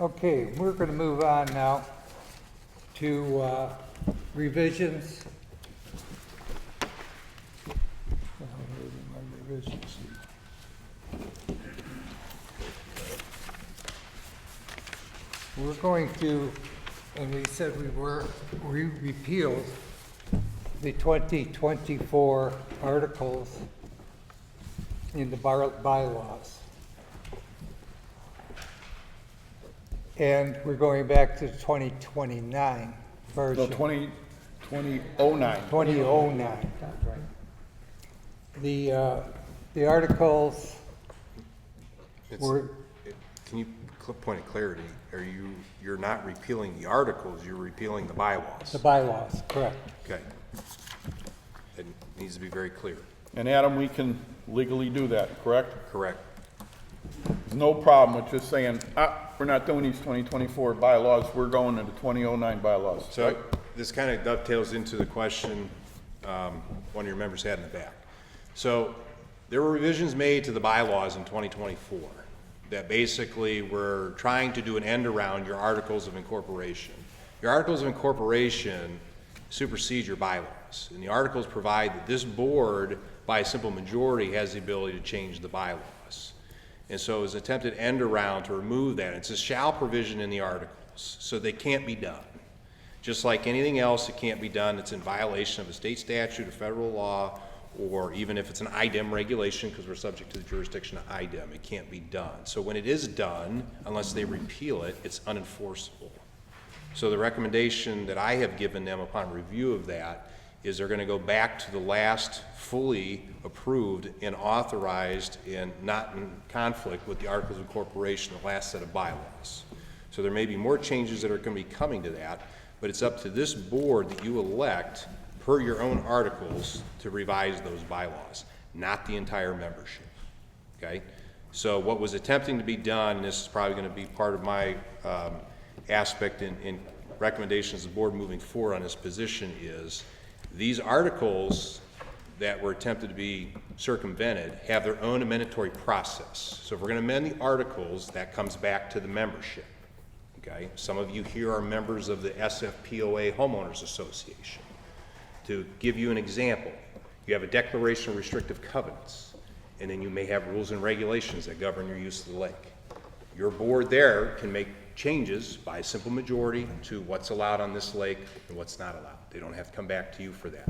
Okay, we're gonna move on now to revisions. We're going to, and we said we repealed the 2024 articles in the bylaws. And we're going back to 2029 No, version. 2009. 2009. The articles It's- were, Can you, point of clarity, you're not repealing the articles, you're repealing the bylaws? the bylaws, correct. Okay. It needs to be very clear. And Adam, we can legally do that, correct? Correct. There's no problem with just saying, we're not doing these 2024 bylaws, we're going to the 2009 bylaws. So this kind of dovetails into the question one of your members had in the back. So there were revisions made to the bylaws in 2024 that basically were trying to do an end around your articles of incorporation. Your articles of incorporation supersede your bylaws, and the articles provide that this board, by a simple majority, has the ability to change the bylaws. And so it was an attempted end around to remove that. It's a shall provision in the articles, so they can't be done. Just like anything else that can't be done, it's in violation of a state statute, a federal law, or even if it's an IDEM regulation, because we're subject to the jurisdiction of IDEM, it can't be done. So when it is done, unless they repeal it, it's unenforceable. So the recommendation that I have given them upon review of that is they're going to go back to the last fully approved and authorized and not in conflict with the Articles of Incorporation, the last set of bylaws. So there may be more changes that are going to be coming to that, but it's up to this board that you elect per your own articles to revise those bylaws, not the entire membership, okay? So what was attempting to be done, and this is probably going to be part of my aspect in recommendations of the board moving forward on this position, is these articles that were attempted to be circumvented have their own amendatory process. So if we're going to amend the articles, that comes back to the membership, okay? Some of you here are members of the SFPOA Homeowners Association. To give you an example, you have a declaration of restrictive covenants, and then you may have rules and regulations that govern your use of the lake. Your board there can make changes by a simple majority to what's allowed on this lake and what's not allowed. They don't have to come back to you for that.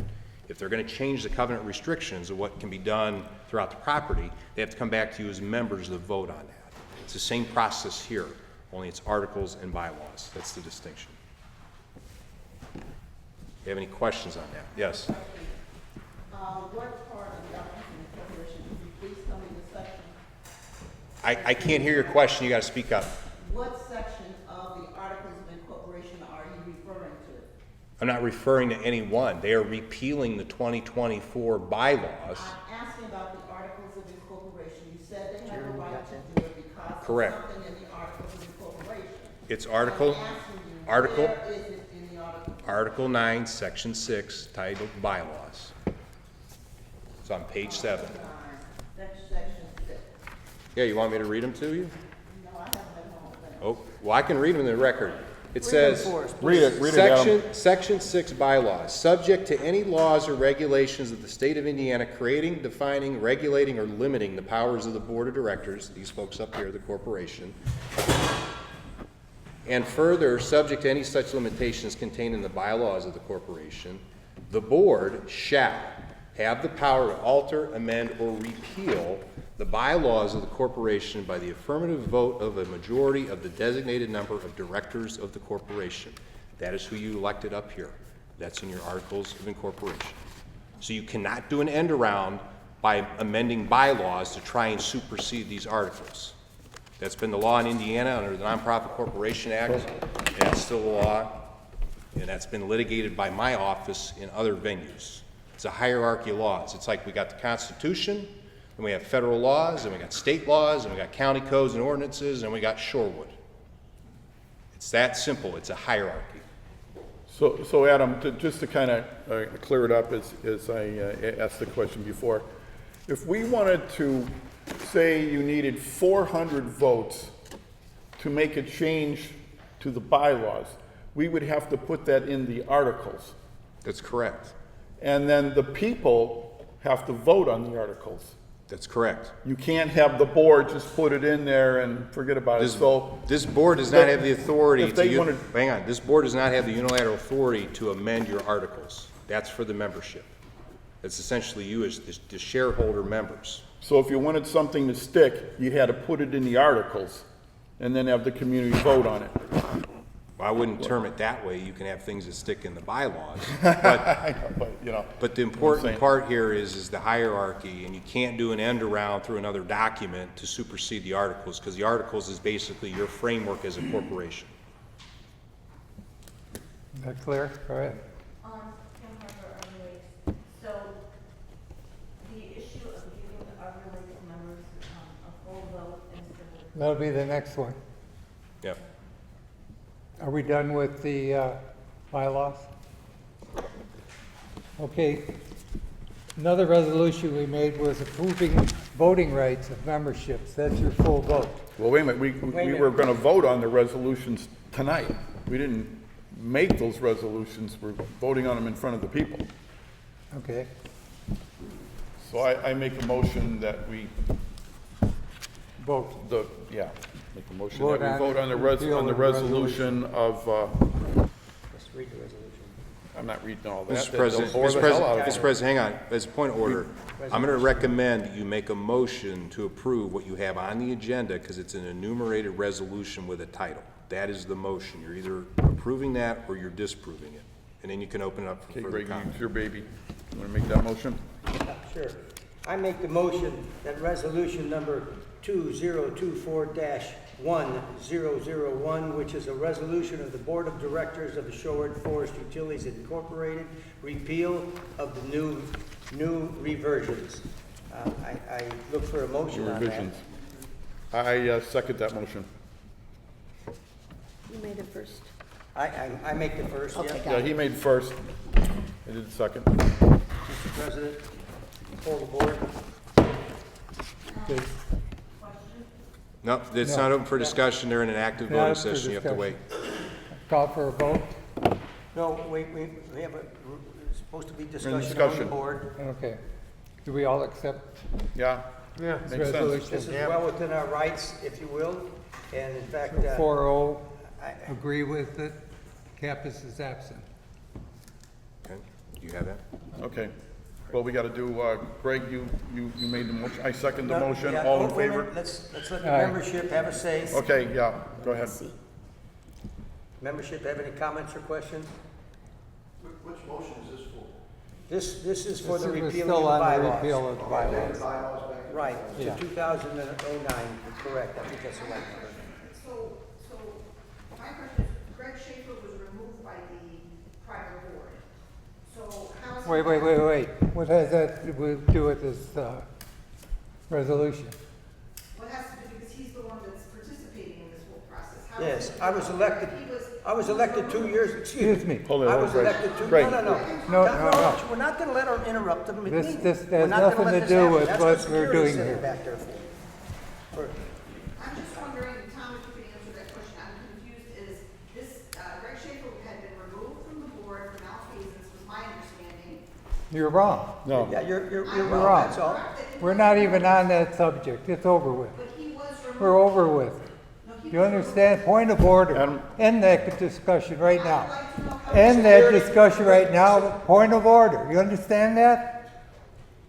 If they're going to change the covenant restrictions of what can be done throughout the property, they have to come back to you as members to vote on that. It's the same process here, only it's articles and bylaws. That's the distinction. You have any questions on that? Yes? What part of the Articles of Incorporation, could you please tell me the section? I can't hear your question. You got to speak up. What section of the Articles of Incorporation are you referring to? I'm not referring to any one. They are repealing the 2024 bylaws. I'm asking about the Articles of Incorporation. You said they have a right to do it because Correct. of something in the Articles of Incorporation. It's article, I'm asking you, article, where is it in the article? Article 9, Section 6, titled Bylaws. It's on page 7. That's section 6. Yeah, you want me to read them to you? No, I haven't read the whole thing. Oh, well, I can read them in the record. It says, Read it, Adam. Section 6 bylaws, subject to any laws or regulations of the state of Indiana creating, defining, regulating, or limiting the powers of the board of directors, these folks up here, the corporation, and further, subject to any such limitations contained in the bylaws of the corporation, the board shall have the power to alter, amend, or repeal the bylaws of the corporation by the affirmative vote of a majority of the designated number of directors of the corporation. That is who you elected up here. That's in your Articles of Incorporation. So you cannot do an end around by amending bylaws to try and supersede these articles. That's been the law in Indiana under the Nonprofit Corporation Act, and it's still the law, and that's been litigated by my office in other venues. It's a hierarchy of laws. It's like we got the Constitution, and we have federal laws, and we got state laws, and we got county codes and ordinances, and we got Shorewood. It's that simple. It's a hierarchy. So Adam, just to kind of clear it up as I asked the question before, if we wanted to say you needed 400 votes to make a change to the bylaws, we would have to put that in the articles. That's correct. And then the people have to vote on the articles. That's correct. You can't have the board just put it in there and forget about it. So This board does not have the authority if they to, wanted- hang on, this board does not have the unilateral authority to amend your articles. That's for the membership. That's essentially you as the shareholder members. So if you wanted something to stick, you had to put it in the articles. and then have the community vote on it. I wouldn't term it that way. You can have things that stick in the bylaws. But, But, you know, but the important part here is the hierarchy, and you can't do an end around through another document to supersede the articles, because the articles is basically your framework as a corporation. Is that clear? All right. Councilmember Arborez, so the issue of giving the Arborez members a full vote instead of That'll be the next one. Yep. Are we done with the bylaws? Okay. Another resolution we made was approving voting rights of memberships. That's your full vote. well, wait a minute, we were gonna vote on the resolutions tonight. We didn't make those resolutions, we're voting on them in front of the people. Okay. So I make a motion that we, Vote. make a motion Vote that we on vote on the repeal on the of the resolution of, Let's read the resolution. I'm not reading all that. Mr. They'll President, bore the hell out of Mr. me. President, hang on. As a point of order, I'm going to recommend you make a motion to approve what you have on the agenda because it's an enumerated resolution with a title. That is the motion. You're either approving that or you're disproving it. And then you can open it up for Okay, further Greg, comment. it's your baby. You wanna make that motion? Sure. I make the motion that resolution number 2024-1001, which is a resolution of the Board of Directors of the Shorewood Forest Utilities Incorporated, repeal of the new reversions. I look for a motion on that. Revisions. I second that motion. You made it first. I make the first, Okay, yeah. got Yeah, it. he made first. I did second. Mr. President, poll the board. Okay. No, it's not open for discussion. They're in an active Yeah, voting it's for session. You have to wait. Call for a vote. No, we have it's supposed to be discussion on the discussion. board. Okay. Do we all accept Yeah? Yeah. Makes sense. resolution? This is well within our rights, if you will, and in fact, 4-0, I- agree with it. Capus is absent. Okay, you have that? Okay. Well, we gotta do, Greg, you made the motion. I second the No, motion. yeah, All in wait a minute. favor? Let's let the Aye. membership have a say. Okay, yeah, go ahead. Membership have any comments or questions? Which motion is this for? This is for the We're repeal still of the on the bylaws. repeal of the bylaws. Bylaws back in Right, Yeah. to 2009, correct, I think that's the right number. So my question is, Greg Schaefer was removed by the prior board. So how is? Wait. What has that to do with this resolution? What has to do, because he's the one that's participating in this whole process. How Yes, is it- I was elected, He was. I was elected 2 years, Excuse me. Hold it, I hold it, was Greg. elected Greg. no. No. We're not gonna let her interrupt the meeting. This We're has not gonna nothing let to this do happen. with That's what what we're security's doing sitting here. back there for. I'm just wondering, Tom, if you could answer that question. I'm confused, is this, Greg Schaefer had been removed from the board for malfeasance, was my understanding. You're wrong. No. Yeah, you're You're wrong, wrong. that's all. We're not even on that subject. It's over with. But he was removed. We're over with. No, he You was understand? Point of order. Adam. End that discussion right I'd now. like to know how. End that discussion right now. Point of order. You understand that?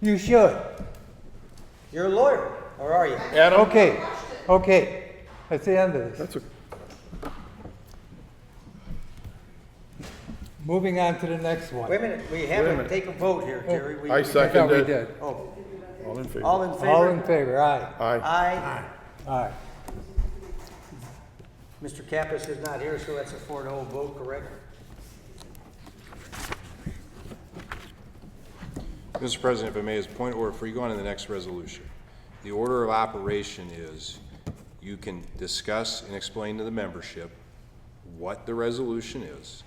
You should. You're a lawyer, or are you? Adam? Okay. That's the end of this. That's a, Moving on to the next one. Wait a minute, we a haven't minute. taken a vote here, Jerry. We- I I thought we seconded. did. Oh, All in favor? all in favor? All in favor, aye. Aye. Aye. Aye. Mr. Kappas is not here, so that's a 4-0 vote, correct? Mr. President, if I may, as a point of order, before you go on to the next resolution, the order of operation is you can discuss and explain to the membership what the resolution is.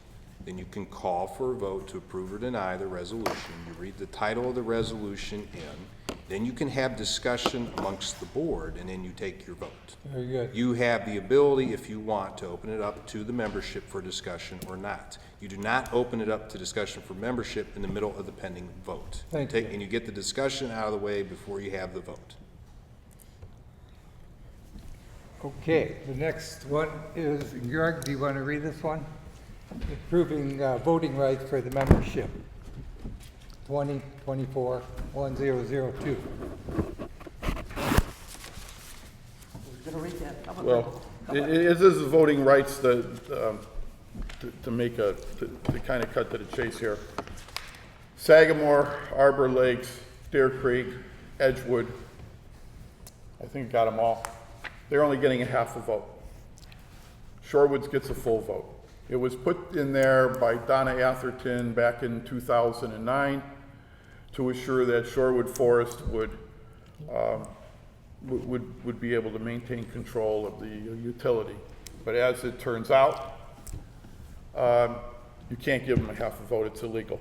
Then you can call for a vote to approve or deny the resolution. You read the title of the resolution in. Then you can have discussion amongst the board, and then you take your vote. Very good. You have the ability, if you want, to open it up to the membership for discussion or not. You do not open it up to discussion for membership in the middle of the pending vote. Thank you. And you get the discussion out of the way before you have the vote. Okay, the next one is, Greg, do you want to read this one? Approving voting rights for the membership. 2024-1002. Who's gonna read that? How about Well, It is voting rights to kind of cut to the chase here. Sagamore, Arbor Lakes, Deer Creek, Edgewood, I think I got them all. They're only getting a half a vote. Shorewoods gets a full vote. It was put in there by Donna Atherton back in 2009 to assure that Shorewood Forest would be able to maintain control of the utility. But as it turns out, you can't give them a half a vote, it's illegal.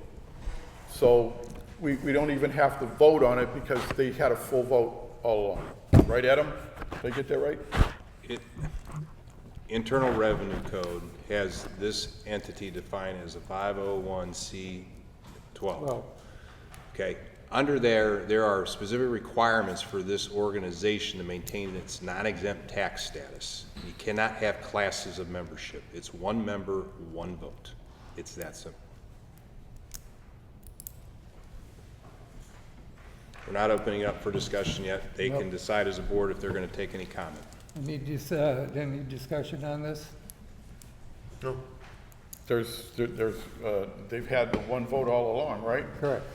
So we don't even have to vote on it because they had a full vote all along. Right, Adam? Did I get that right? Internal Revenue Code has this entity defined as a 501c12. Well, Okay, under there are specific requirements for this organization to maintain its non-exempt tax status. You cannot have classes of membership. It's one member, one vote. It's that simple. We're not opening it up for discussion yet. They can decide as a board if they're going to take any comment. any discussion on this? No. They've had the one vote all along, right? Correct.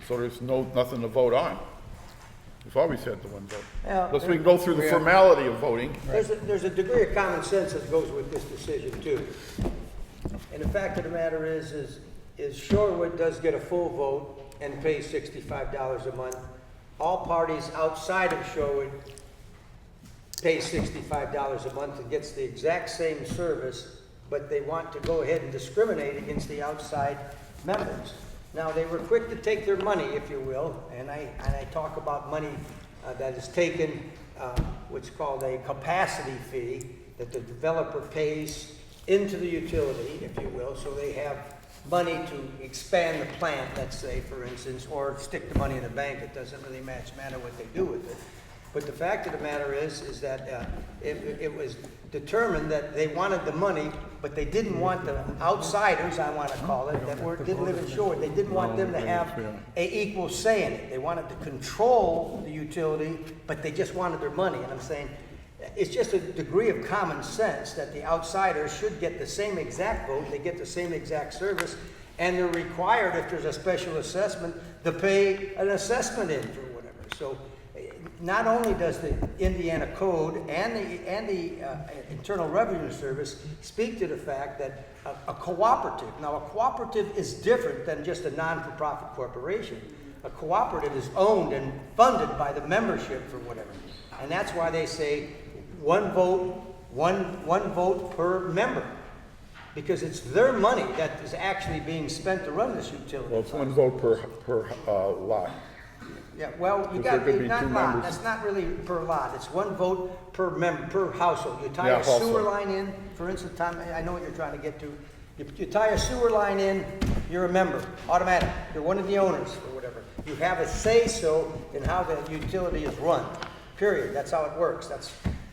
So there's nothing to vote on. We've always had the one vote. Yeah. Unless we can go through the formality of voting. There's a degree of common sense that goes with this decision too. And the fact of the matter is Shorewood does get a full vote and pays $65 a month. All parties outside of Shorewood pay $65 a month and gets the exact same service, but they want to go ahead and discriminate against the outside members. Now, they were quick to take their money, if you will, and I talk about money that is taken, what's called a capacity fee, that the developer pays into the utility, if you will, so they have money to expand the plant, let's say, for instance, or stick the money in the bank. It doesn't really matter what they do with it. But the fact of the matter is that it was determined that they wanted the money, but they didn't want the outsiders, I want to call it, that didn't live in Shorewood. They didn't want them to have a equal say in it. They wanted to control the utility, but they just wanted their money. And I'm saying, it's just a degree of common sense that the outsiders should get the same exact vote, they get the same exact service, and they're required, if there's a special assessment, to pay an assessment in for whatever. So not only does the Indiana Code and the Internal Revenue Service speak to the fact that a cooperative, now a cooperative is different than just a non-for-profit corporation. A cooperative is owned and funded by the membership for whatever. And that's why they say one vote per member. Because it's their money that is actually being spent to run this utility. Well, it's one vote per lot. Yeah, well, you Because got, there could be not two lot, members. that's not really per lot, it's one vote per member, per household. You tie Yeah, a sewer household. line in, for instance, Tom, I know what you're trying to get to. You tie a sewer line in, you're a member, automatic, you're one of the owners or whatever. You have a say-so in how the utility is run, period, that's how it works.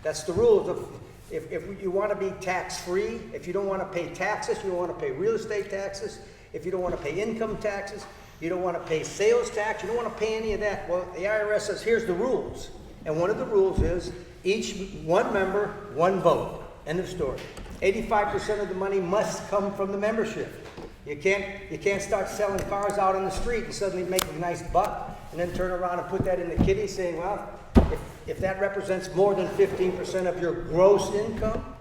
That's the rules of, if you want to be tax-free, if you don't want to pay taxes, you don't want to pay real estate taxes, if you don't want to pay income taxes, you don't want to pay sales tax, you don't want to pay any of that. Well, the IRS says, here's the rules. And one of the rules is one member, one vote. End of story. 85% of the money must come from the membership. You can't start selling cars out on the street and suddenly make a nice buck and then turn around and put that in the kitty saying, well, if that represents more than 15% of your gross income,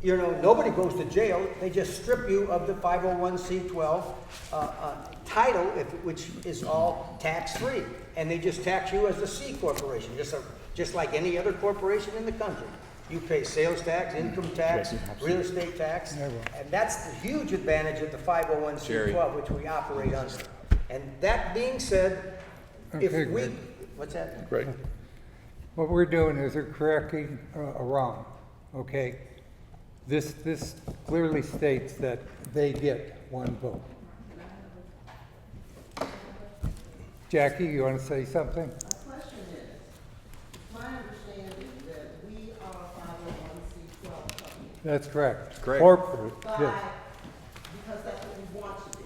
you know, nobody goes to jail. They just strip you of the 501c12 title, which is all tax-free. And they just tax you as a C corporation, just like any other corporation in the country. You pay sales tax, income tax, real estate tax, and that's the huge advantage of the 501c12, which we operate under. And that being said, what's that? Great. What we're doing is we're correcting a wrong, okay? This clearly states that they get one vote. Jackie, you want to say something? My question is, my understanding that we are a 501c12 company. That's correct. Correct. Corporate, By, yes. because that's what we want to be,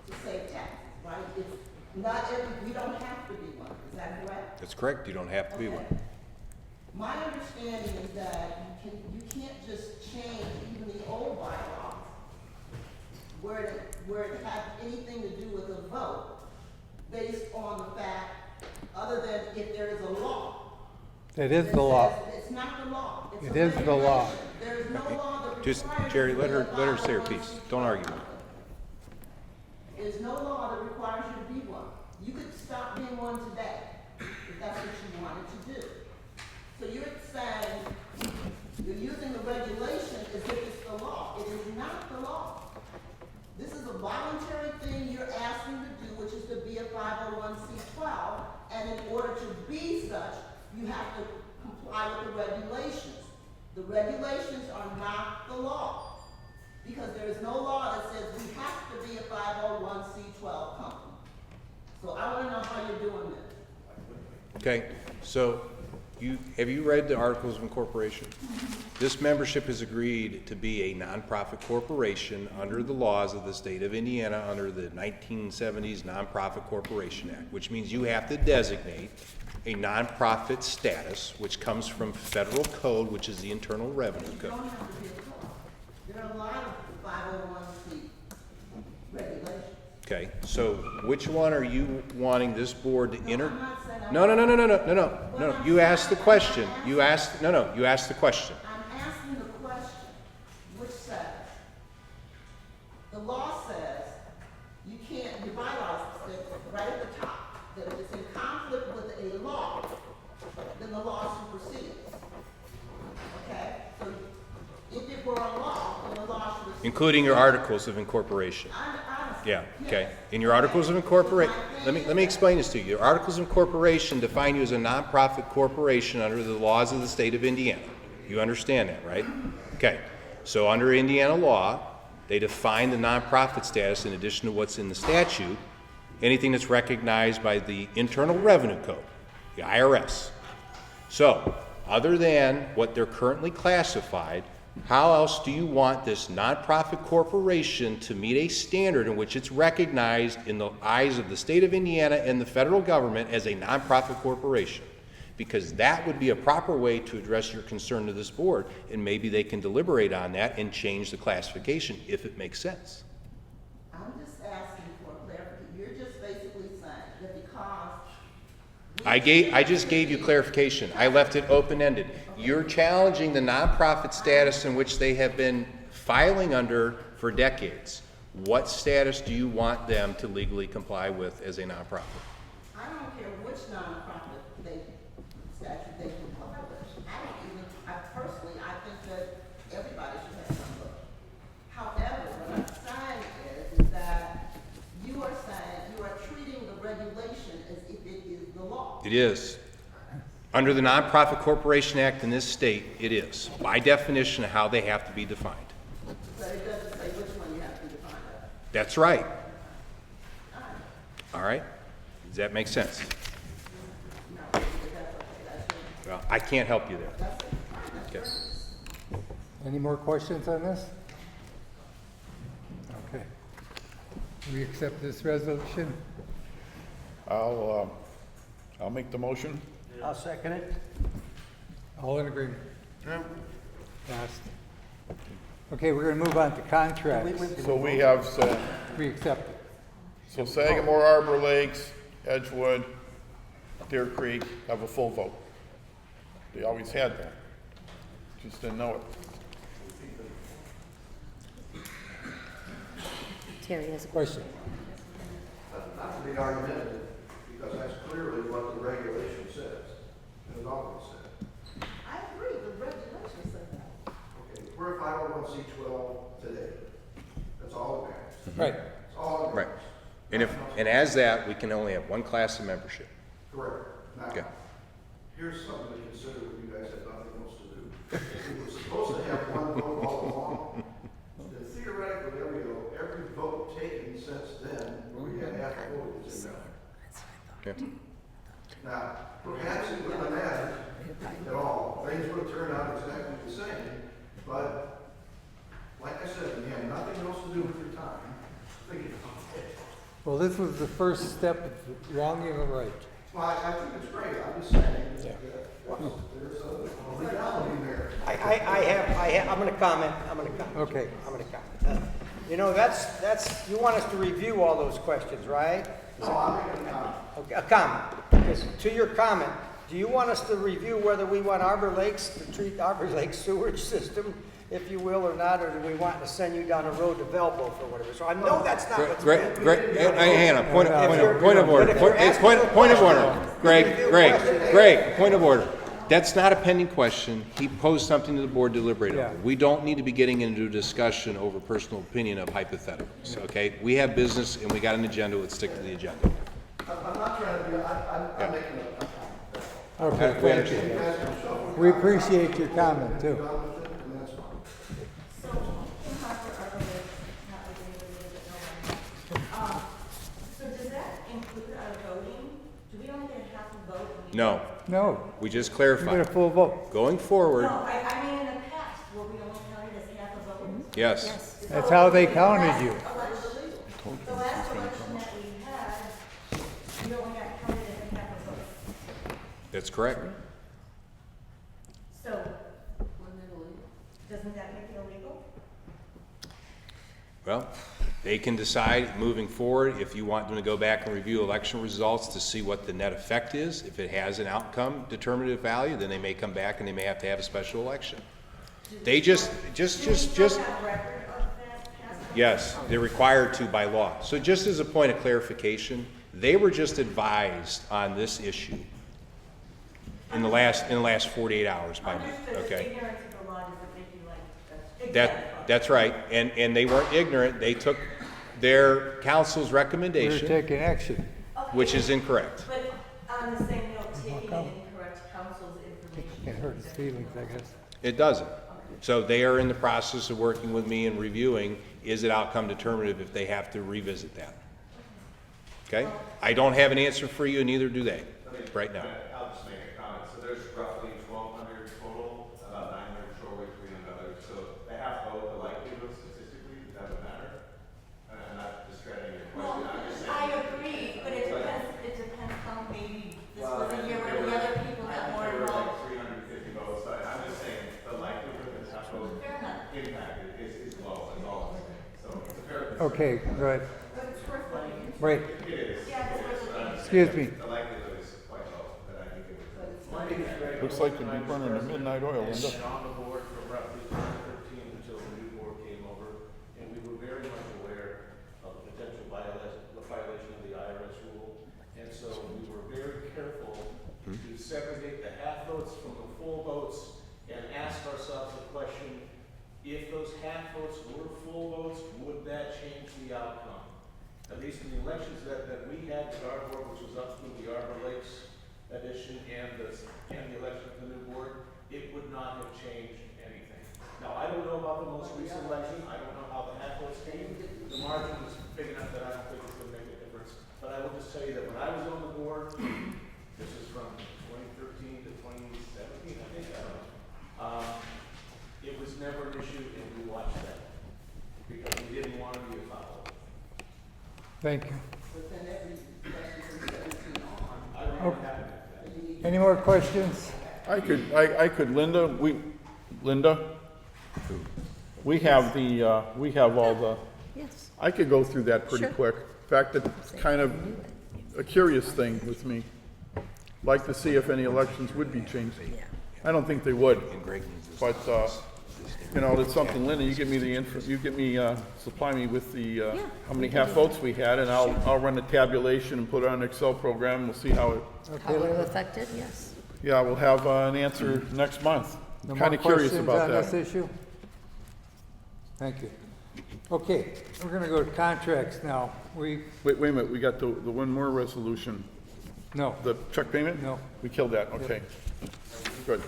to save taxes, right? It's not we don't have to be one, is that correct? That's correct, you don't have to be one. My understanding is that you can't just change even the old bylaws where it has anything to do with a vote based on the fact, other than if there is a law. That is the law. Says it's not the law. It's It a is the law. regulation. There is no law that Just, requires Jerry, you let to her, be a let her say her 501c12 piece. Don't argue. There's no law that requires you to be one. You could stop being one today, if that's what you wanted to do. So you're saying, you're using the regulation as if it's the law. It is not the law. This is a voluntary thing you're asking to do, which is to be a 501c12, and in order to be such, you have to comply with the regulations. The regulations are not the law, because there is no law that says we have to be a 501c12 company. So I want to know how you're doing this. Okay, so have you read the Articles of Incorporation? This membership has agreed to be a nonprofit corporation under the laws of the state of Indiana under the 1970s Nonprofit Corporation Act, which means you have to designate a nonprofit status, which comes from federal code, which is the Internal Revenue You Code. don't have to be a co-op. There are a lot of 501c regulations. Okay, so which one are you wanting this board to enter? I'm not saying I No. You asked the question. You asked the question. I'm asking the question, which says, the law says you can't, your bylaws say right at the top, that if it's in conflict with a law, then the law supersedes. Okay? So if it were a law, then the law should. Including your Articles of Incorporation. Honestly, Yeah, okay. yes. In your Articles of Incorporation, let me explain this to you. Your Articles of Incorporation define you as a nonprofit corporation under the laws of the state of Indiana. You understand that, right? Okay. So under Indiana law, they define the nonprofit status in addition to what's in the statute, anything that's recognized by the Internal Revenue Code, the IRS. So, other than what they're currently classified, how else do you want this nonprofit corporation to meet a standard in which it's recognized in the eyes of the state of Indiana and the federal government as a nonprofit corporation? Because that would be a proper way to address your concern to this board, and maybe they can deliberate on that and change the classification if it makes sense. I'm just asking for clarification. You're just basically saying that because. I just gave you clarification. I left it open-ended. You're challenging the nonprofit status in which they have been filing under for decades. What status do you want them to legally comply with as a nonprofit? I don't care which nonprofit statute they comply with. I personally, I think that everybody should have some vote. However, what I'm saying is that you are saying, you are treating the regulation as if it is the law. It is. Under the Nonprofit Corporation Act in this state, it is, by definition, how they have to be defined. But it doesn't say which one you have to define that. That's right. All right? Does that make sense? No, but that's okay, that's your. Well, I can't help you there. Okay. Any more questions on this? Okay. We accept this resolution? I'll make the motion. I'll second it. All in agreement? Passed. Okay, we're gonna move on to contracts. So we have, We accept it. so Sagamore, Arbor Lakes, Edgewood, Deer Creek have a full vote. They always had that. Just didn't know it. Terry has a Question? Not to be argumentative, because that's clearly what the regulation says. It has always said. I agree, the regulation said that. Okay, we're a 501c12 today. That's all that matters. Right. That's all that Right. matters. And as that, we can only have one class of membership. Correct. Now, Okay. here's something to consider when you guys have nothing else to do. If we were supposed to have one vote all along, then theoretically, every vote taken since then, where we had half a vote is invalid. Yeah. Now, perhaps it wouldn't have mattered at all. Things would have turned out exactly the same, but like I said, when you have nothing else to do with your time, think about it. Well, this was the first step, it's wrong and right. Well, I think it's great, I'm just saying, there's a legality there. I'm gonna comment. Okay. I'm gonna comment. You know, that's, you want us to review all those questions, right? No, I'm making a comment. Okay, a comment. Because to your comment, do you want us to review whether we want Arbor Lakes to treat Arbor Lake sewage system, if you will, or not, or do we want to send you down a road to Velvo for whatever? So I know that's not what's Greg, meant. Greg, hang on, point of order, But if you're asking point of a order. question, Greg, point of order. That's not a pending question. He posed something to the board to deliberate Yeah. over. We don't need to be getting into a discussion over personal opinion of hypotheticals, okay? We have business and we got an agenda, let's stick to the agenda. I'm not trying to be, I'm making a comment. Okay, thank you. We appreciate your comment too. Done with it, and that's fine. So, Kim Harper, Arbor Lake, not like anybody doesn't know. So does that include our voting? Do we only get half a vote? when we- No, No, we just you get a clarified. full vote. Going forward, No, I mean in the past, were we only counted as half a vote? yes. Yes. That's how they counted you. The last election that we had, we only got counted as half a vote. That's correct. So, doesn't that make it illegal? Well, they can decide moving forward if you want them to go back and review election results to see what the net effect is. If it has an outcome determinative value, then they may come back and they may have to have a special election. They just, Do we still have record of that past? yes, they're required to by law. So just as a point of clarification, they were just advised on this issue in the last 48 hours by me, Understood, okay? ignorance of the law doesn't make you like, exempt. That's right, and they weren't ignorant, they took their council's We're recommendation, taking action. which is incorrect. But on the same note, taking incorrect counsel's information. Can't hurt his feelings, I guess. It doesn't. So they are in the process of working with me and reviewing, is it outcome determinative if they have to revisit that? Okay? I don't have an answer for you, and neither do they, right now. I'll just make a comment. So there's roughly 1,200 total, about 900 shoreline, 300 others. So the half vote, the likelihood statistically, that would matter. And I'm not discrediting your Well, question. I'm just saying. I agree, but it depends on maybe this was a year where the other people got more There were involved. like 350 votes, but I'm just saying the likelihood that half vote Fair enough. impacted is low, is all I'm saying. So it's a fair concern. Okay, good. But it's worth looking into. Wait, It is. Yeah, it's worth looking into. excuse me. The likelihood is quite low, but I think it would. Looks like to be burning the midnight oil, Linda. Been on the board from roughly 2013 until the new board came over, and we were very much aware of the potential violation of the IRS rule. And so we were very careful to segregate the half votes from the full votes and ask ourselves the question, if those half votes were full votes, would that change the outcome? At least in the elections that we had with our board, which was up through the Arbor Lakes edition and the election of the new board, it would not have changed anything. Now, I don't know about the most recent election, I don't know how the half votes came, the margin was big enough that I don't think it's gonna make a difference. But I will just tell you that when I was on the board, this is from 2013 to 2017, I think, I don't know. It was never an issue and we watched that, because we didn't want to be a foul. Thank you. But then every election from 17 on, I don't know what happened after that. Any more questions? I could, Linda, we have we have all the, Yes. I could go through that pretty Sure. quick. In fact, it's kind of a curious thing with me. Like to see if any elections would be changed. Yeah. I don't think they would, And Greg needs this. but, you know, it's something, Linda, you give me the info, you give me, supply me with the, how many half votes we had, and I'll run a tabulation and put it on an Excel program, and we'll see how it, How it would have affected, yes. yeah, we'll have an answer next month. No more Kind of curious questions about on this that. issue? Thank you. Okay, we're gonna go to contracts now. Wait a minute, we got the one more resolution, No. the check payment? No. We killed that, okay. Good.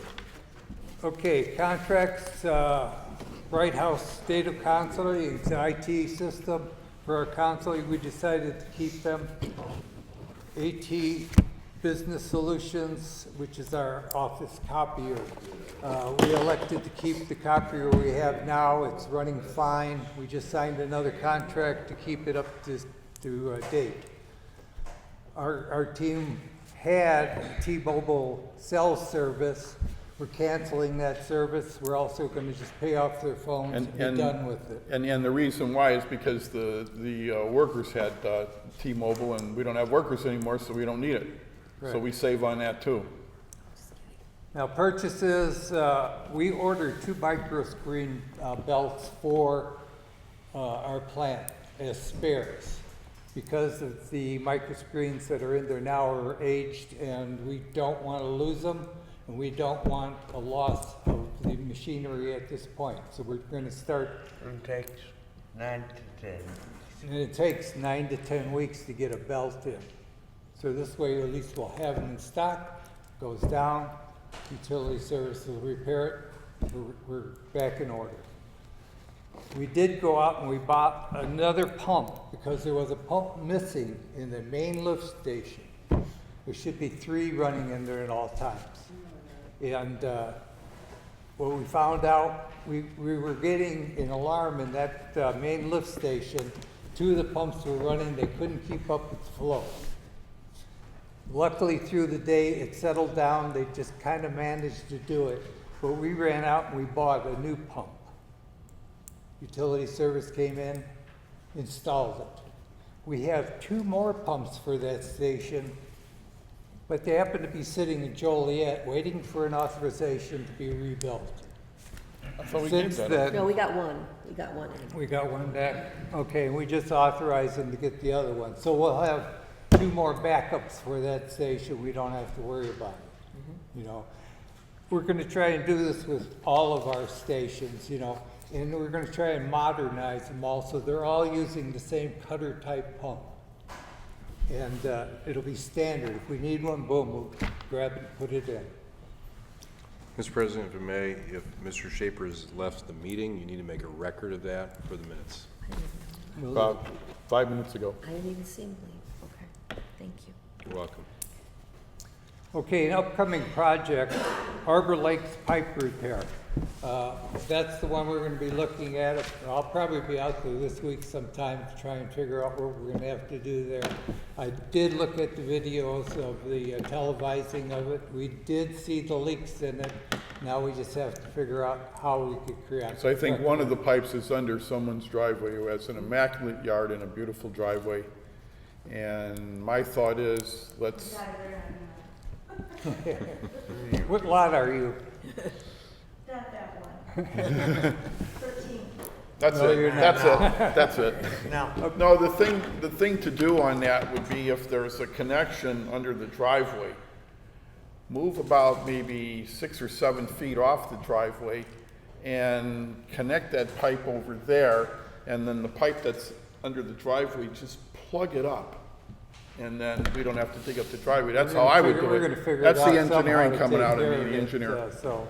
Okay, contracts, Bright House State of Counseling, it's an IT system for our counseling, we decided to keep them. AT Business Solutions, which is our office copier, we elected to keep the copier we have now, it's running fine. We just signed another contract to keep it up to date. Our team had T-Mobile cell service. We're canceling that service. We're also gonna just pay off their phones and be done with it. And the reason why is because the workers had T-Mobile, and we don't have workers anymore, so we don't need it. So Right. we save on that too. Now purchases, we ordered 2 microscreen belts for our plant as spares because of the microscreens that are in there now are aged, and we don't want to lose them, and we don't want a loss of the machinery at this point. So we're going to start, It takes 9 to 10. and it takes 9 to 10 weeks to get a belt in. So this way at least we'll have them in stock, goes down, utility services will repair it, we're back in order. We did go out and we bought another pump because there was a pump missing in the main lift station. There should be 3 running in there at all times. And what we found out, we were getting an alarm in that main lift station. 2 of the pumps were running, they couldn't keep up with the flow. Luckily, through the day, it settled down. They just kind of managed to do it. But we ran out and we bought a new pump. Utility service came in, installed it. We have 2 more pumps for that station, but they happen to be sitting in Joliet waiting for an authorization to be rebuilt. I thought we did Since that. then, No, we got one. We got one. we got one back. Okay, we just authorized them to get the other one. So we'll have 2 more backups for that station. We don't have to worry about it. You know, we're going to try and do this with all of our stations, you know, and we're going to try and modernize them also. They're all using the same cutter type pump. And it'll be standard. If we need one, boom, we'll grab it and put it in. Mr. President, if I may, if Mr. Shaper has left the meeting, you need to make a record of that for the minutes. About 5 minutes ago. I didn't even see him leave. Okay, thank you. You're welcome. Okay, an upcoming project, Arbor Lakes pipe repair. That's the one we're gonna be looking at. I'll probably be out there this week sometime to try and figure out what we're gonna have to do there. I did look at the videos of the televising of it. We did see the leaks in it. Now we just have to figure out how we could create. So I think one of the pipes is under someone's driveway who has an immaculate yard and a beautiful driveway. And my thought is, let's, What lot are you? Not that one. 13. that's No, it, you're not. that's it, that's it. Now, No, the thing to do on that would be if there's a connection under the driveway, move about maybe 6 or 7 feet off the driveway and connect that pipe over there, and then the pipe that's under the driveway, just plug it up. And then we don't have to dig up the driveway. That's how I would do We're gonna it. figure it That's out the somehow engineering to coming take out of care me, of the it, engineer. So,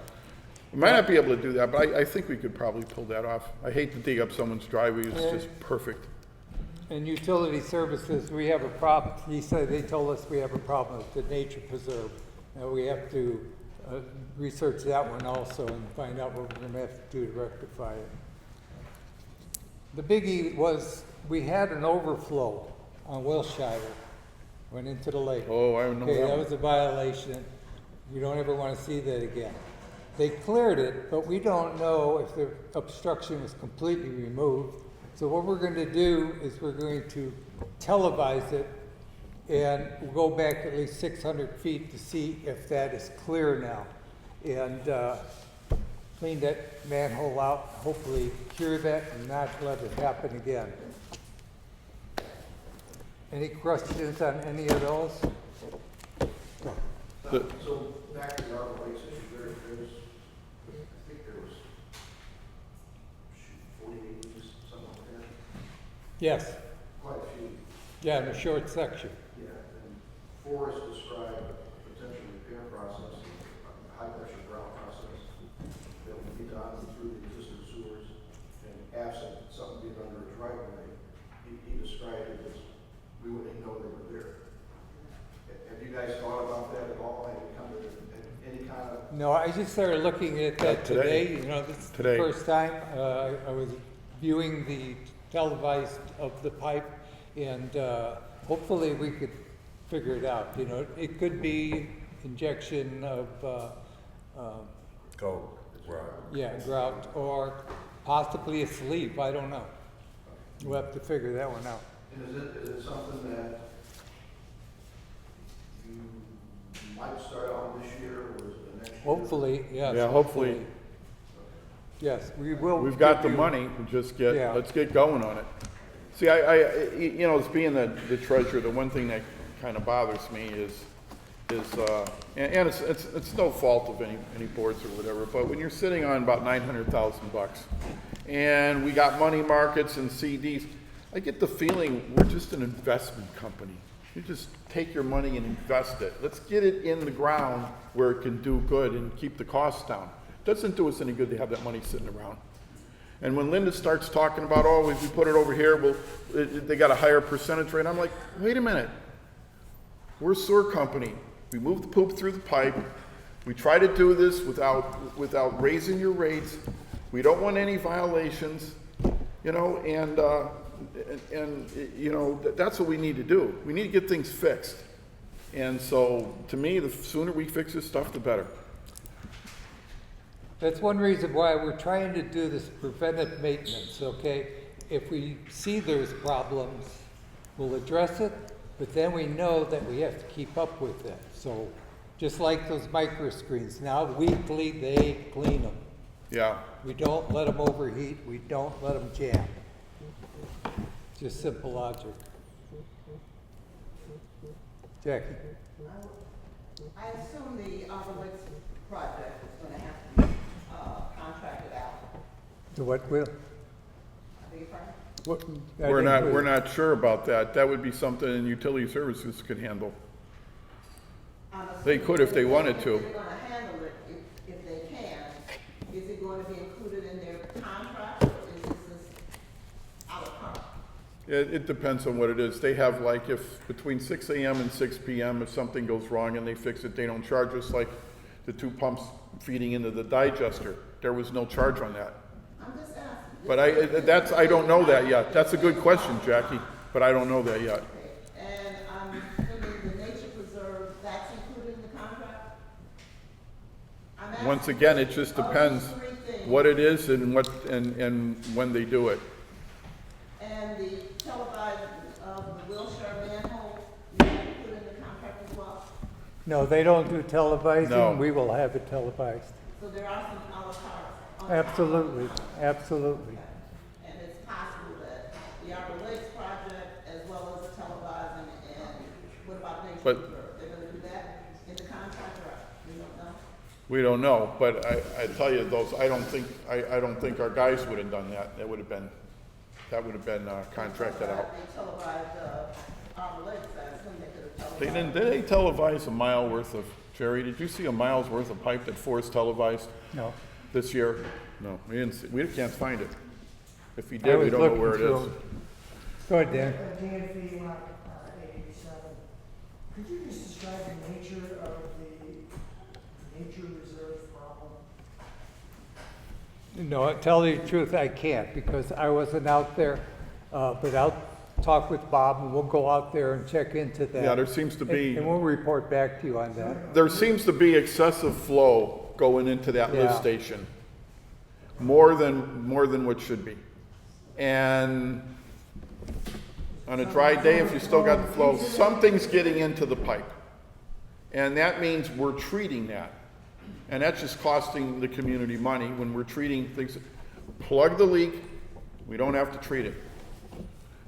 We might not be able to do that, but I think we could probably pull that off. I hate to dig up someone's driveway, it's just perfect. in utility services, we have a problem. He said, they told us we have a problem with the nature preserve. Now we have to research that one also and find out what we're gonna have to do to rectify it. The biggie was, we had an overflow on Wilshire, went into the lake. Oh, I know Okay, that that one. was a violation. We don't ever want to see that again. They cleared it, but we don't know if the obstruction was completely removed. So what we're going to do is we're going to televise it, and we'll go back at least 600 feet to see if that is clear now. And clean that manhole out, hopefully cure that and not let it happen again. Any questions on any of those? So back to the Arbor Lakes issue, there's, I think there was, 40 acres, something like that, Yes, quite a few. yeah, in a short section. Yeah, and Forrest described a potential repair process, a high-pressure ground process that would be done through the existing sewers, and absent something being under a driveway, he described it as, we wouldn't even know they were there. Have you guys thought about that at all? Have you come to any kind of? No, I just started looking at that today. today, you know, this is the Today. first time. I was viewing the televised of the pipe, and hopefully we could figure it out, you know, it could be injection of, Go, right. yeah, grout, or possibly a sleeve, I don't know. We'll have to figure that one out. And is it something that you might start on this year, or is it the next year? Hopefully, yes. Yeah, hopefully. Yes, we will. We've got the give you- money, we just Yeah. let's get going on it. See, you know, as being the treasurer, the one thing that kind of bothers me is, and it's no fault of any boards or whatever, but when you're sitting on about $900,000, and we got money markets and CDs, I get the feeling we're just an investment company. You just take your money and invest it. Let's get it in the ground where it can do good and keep the costs down. Doesn't do us any good to have that money sitting around. And when Linda starts talking about, oh, if we put it over here, they got a higher percentage rate, I'm like, wait a minute. We're a sewer company. We move the poop through the pipe. We try to do this without raising your rates. We don't want any violations, you know, and you know, that's what we need to do. We need to get things fixed. And so, to me, the sooner we fix this stuff, the better. That's one reason why we're trying to do this preventive maintenance, okay? If we see there's problems, we'll address it, but then we know that we have to keep up with it. So, just like those micro screens, now weekly they clean them. Yeah. We don't let them overheat, we don't let them jam. Just simple logic. Jackie? I assume the Aug26 project is gonna have to be, contracted out. The what will? I beg your pardon? What? We're not sure about that. That would be something utility services could handle. I'm They assuming could if they that wanted to. They're gonna handle it if they can. Is it going to be included in their contract, or is this just à la carte? It depends on what it is. They have like, if between 6 a.m. and 6 p.m., if something goes wrong and they fix it, they don't charge us, like the 2 pumps feeding into the digester. There was no charge on that. I'm just asking. But I don't know that yet. That's a good question, Jackie, but I don't know that yet. Okay. And I'm assuming the nature preserve, that's included in the contract? I'm asking Once again, it just of depends these 3 things. what it is and and when they do it. And the televising of the Wilshire manhole, you have to put in the contract as well? No, they don't do televising. No. We will have it televised. So there are some à la carte. Absolutely, absolutely. And it's possible that the Arbor Lakes project, as well as the televising, and what about nature But- reserve? They're gonna do that in the contract, or we don't know? We don't know, but I tell you, I don't think our guys would have done that. That would have been contracted out. They televised, Arbor Lakes, I assume they could have televised. Did they televise a mile worth of, Jerry, did you see a mile's worth of pipe that Forrest televised No. this year? No, we didn't see, we can't find it. If he I did, we was don't know looking where it through is. 'em. Go ahead, Dan. DNV 887. Could you just describe the nature of the nature reserve problem? No, tell you the truth, I can't because I wasn't out there. But I'll talk with Bob and we'll go out there and check into that. Yeah, there seems to be- And we'll report back to you on that. There seems to be excessive flow going into that lift Yeah. station. More than what should be. And on a dry day, if you still got the flow, something's getting into the pipe. And that means we're treating that. And that's just costing the community money when we're treating things. Plug the leak, we don't have to treat it.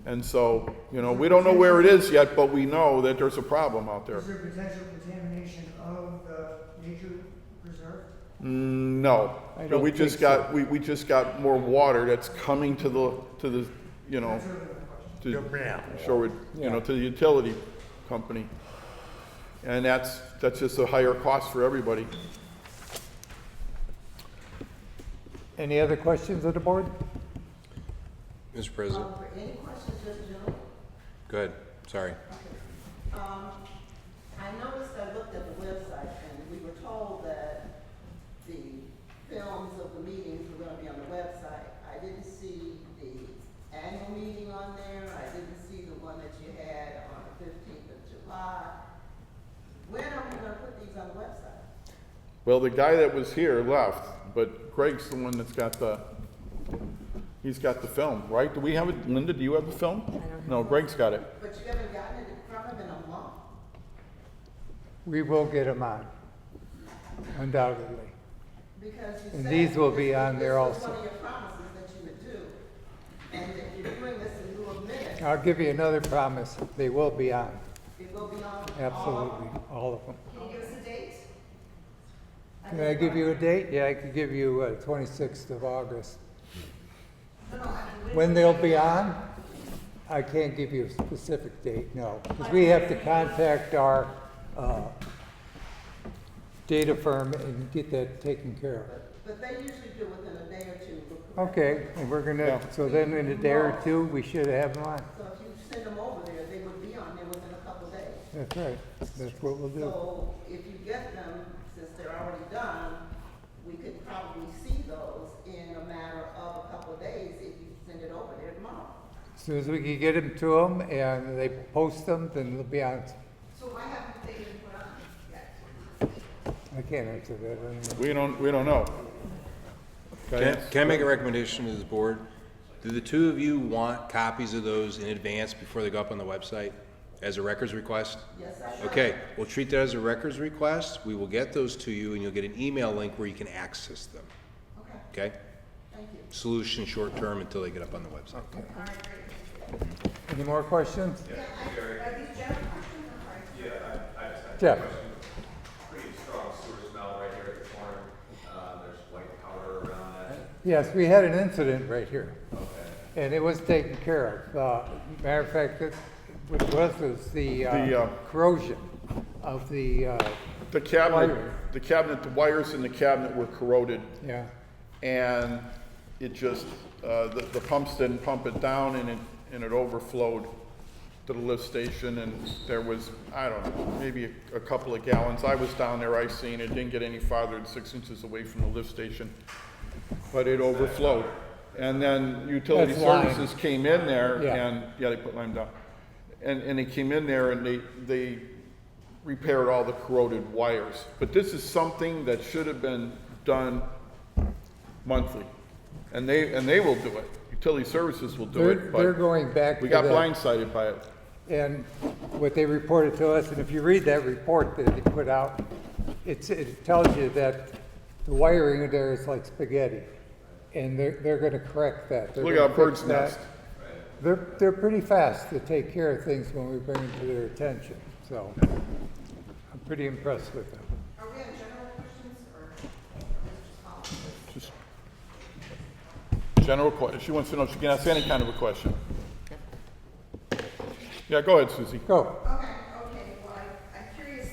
And so, you know, we don't know where it is yet, but we know that there's a problem out there. Is there potential contamination of the nature reserve? No, I but don't we just think got, we just got more water that's coming to the, you know, to Shorewood, you know, to the utility company. And that's just a higher cost for everybody. Any other questions of the board? Mr. President, For any questions, just general? go ahead, sorry. I noticed, I looked at the website, and we were told that the films of the meetings were gonna be on the website. I didn't see the annual meeting on there, I didn't see the one that you had on the 15th of July. Well, the guy that was here left, but Greg's the one that's got he's got the film, right? Do we have it? Linda, do you have the film? No, Greg's got it. But you haven't gotten it from him in a month. We will get them on, undoubtedly. Because you And said. these will be on there This was also. one of your promises that you would do. And that you're doing this in lieu of minutes. I'll give you another promise, they will be on, It will be on. absolutely, all of them. Can you give us a date? Can I give you a date? Yeah, I could give you 26th of August. No, I mean, When they'll be on, I can't give you a specific date, no, because we have to contact our data firm and get that taken care of. But they usually do within a day or two. Okay, and we're gonna, so then in a day or two, we should have them on. So if you send them over there, they would be on there within a couple of days. That's right, that's what we'll do. So if you get them, since they're already done, we could probably see those in a matter of a couple of days if you send it over there tomorrow. As soon as we can get them to them and they post them, then they'll be on. So why haven't they been put on yet? I can't answer that, I don't know. We don't know. Can I make a recommendation to this board? Do the two of you want copies of those in advance before they go up on the website as a records request? Yes, sir. Okay, we'll treat that as a records request. We will get those to you and you'll get an email link where you can access them. Okay, Okay? thank you. Solution short term until they get up on the website. Okay. Any more questions? Are these general questions or are? Yeah, I just had Jeff? a question. Pretty strong sewer smell right here at the corner. There's white powder around that. Yes, we had an incident right here, Okay. and it was taken care of. Matter of fact, what it was the corrosion of the, The cabinet, Wiring. the wires in the cabinet were corroded, yeah. and it just, the pumps didn't pump it down, and it overflowed to the lift station, and there was, I don't know, maybe a couple of gallons. I was down there, I seen it, didn't get any farther than 6 inches away from the lift station, but it overflowed. And then utility That's lime. services came in there, Yeah. and, yeah, they put lime down. And they came in there and they repaired all the corroded wires. But this is something that should have been done monthly. And they will do it. Utility services will do it, They're but going back to we got that. blindsided by it. And what they reported to us, and if you read that report that they put out, it tells you that the wiring in there is like spaghetti. And they're gonna correct that. They're Look gonna at bird's fix that. nest. They're pretty fast to take care of things when we bring them to their attention, so I'm pretty impressed with them. Are we on general questions or just follow-up? Just general question. She wants to know if she can ask any kind of a question. Yeah, go ahead, Susie. Go. Okay, well, I'm curious,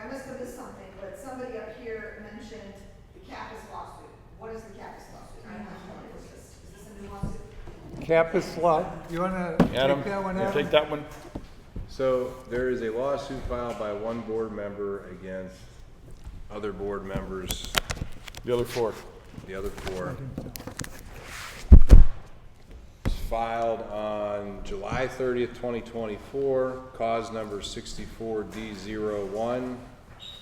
I must have missed something, but somebody up here mentioned the Kappas lawsuit. What is the Kappas lawsuit? I'm not familiar with this. Is this a new lawsuit? Kappas lot, you wanna Adam, take that one, you Adam? take that one? So there is a lawsuit filed by one board member against other board members, The other four. the other four. It's filed on July 30th, 2024, cause number 64D01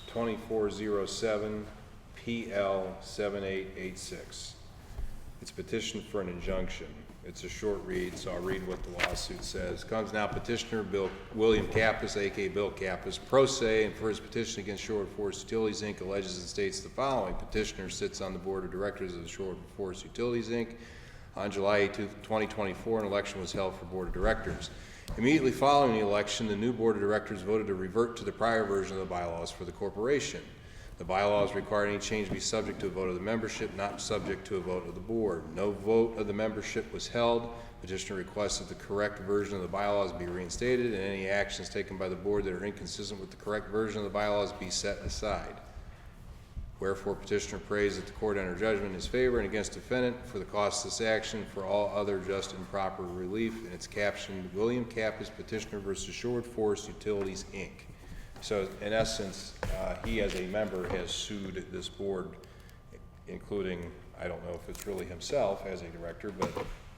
2407 PL 7886. It's a petition for an injunction. It's a short read, so I'll read what the lawsuit says. Comes now petitioner William Kappas, aka Bill Kappas, pro se, and for his petition against Shorewood Forest Utilities, Inc. alleges and states the following. Petitioner sits on the board of directors of the Shorewood Forest Utilities, Inc. On July 8, 2024, an election was held for board of directors. Immediately following the election, the new board of directors voted to revert to the prior version of the bylaws for the corporation. The bylaws require any change be subject to a vote of the membership, not subject to a vote of the board. No vote of the membership was held. Petitioner requests that the correct version of the bylaws be reinstated and any actions taken by the board that are inconsistent with the correct version of the bylaws be set aside. Wherefore petitioner prays that the court enter judgment in his favor and against defendant for the cost of this action for all other just and proper relief. And it's captioned William Kappas Petitioner versus Shorewood Forest Utilities, Inc. So in essence, he as a member has sued this board, including, I don't know if it's really himself as a director, but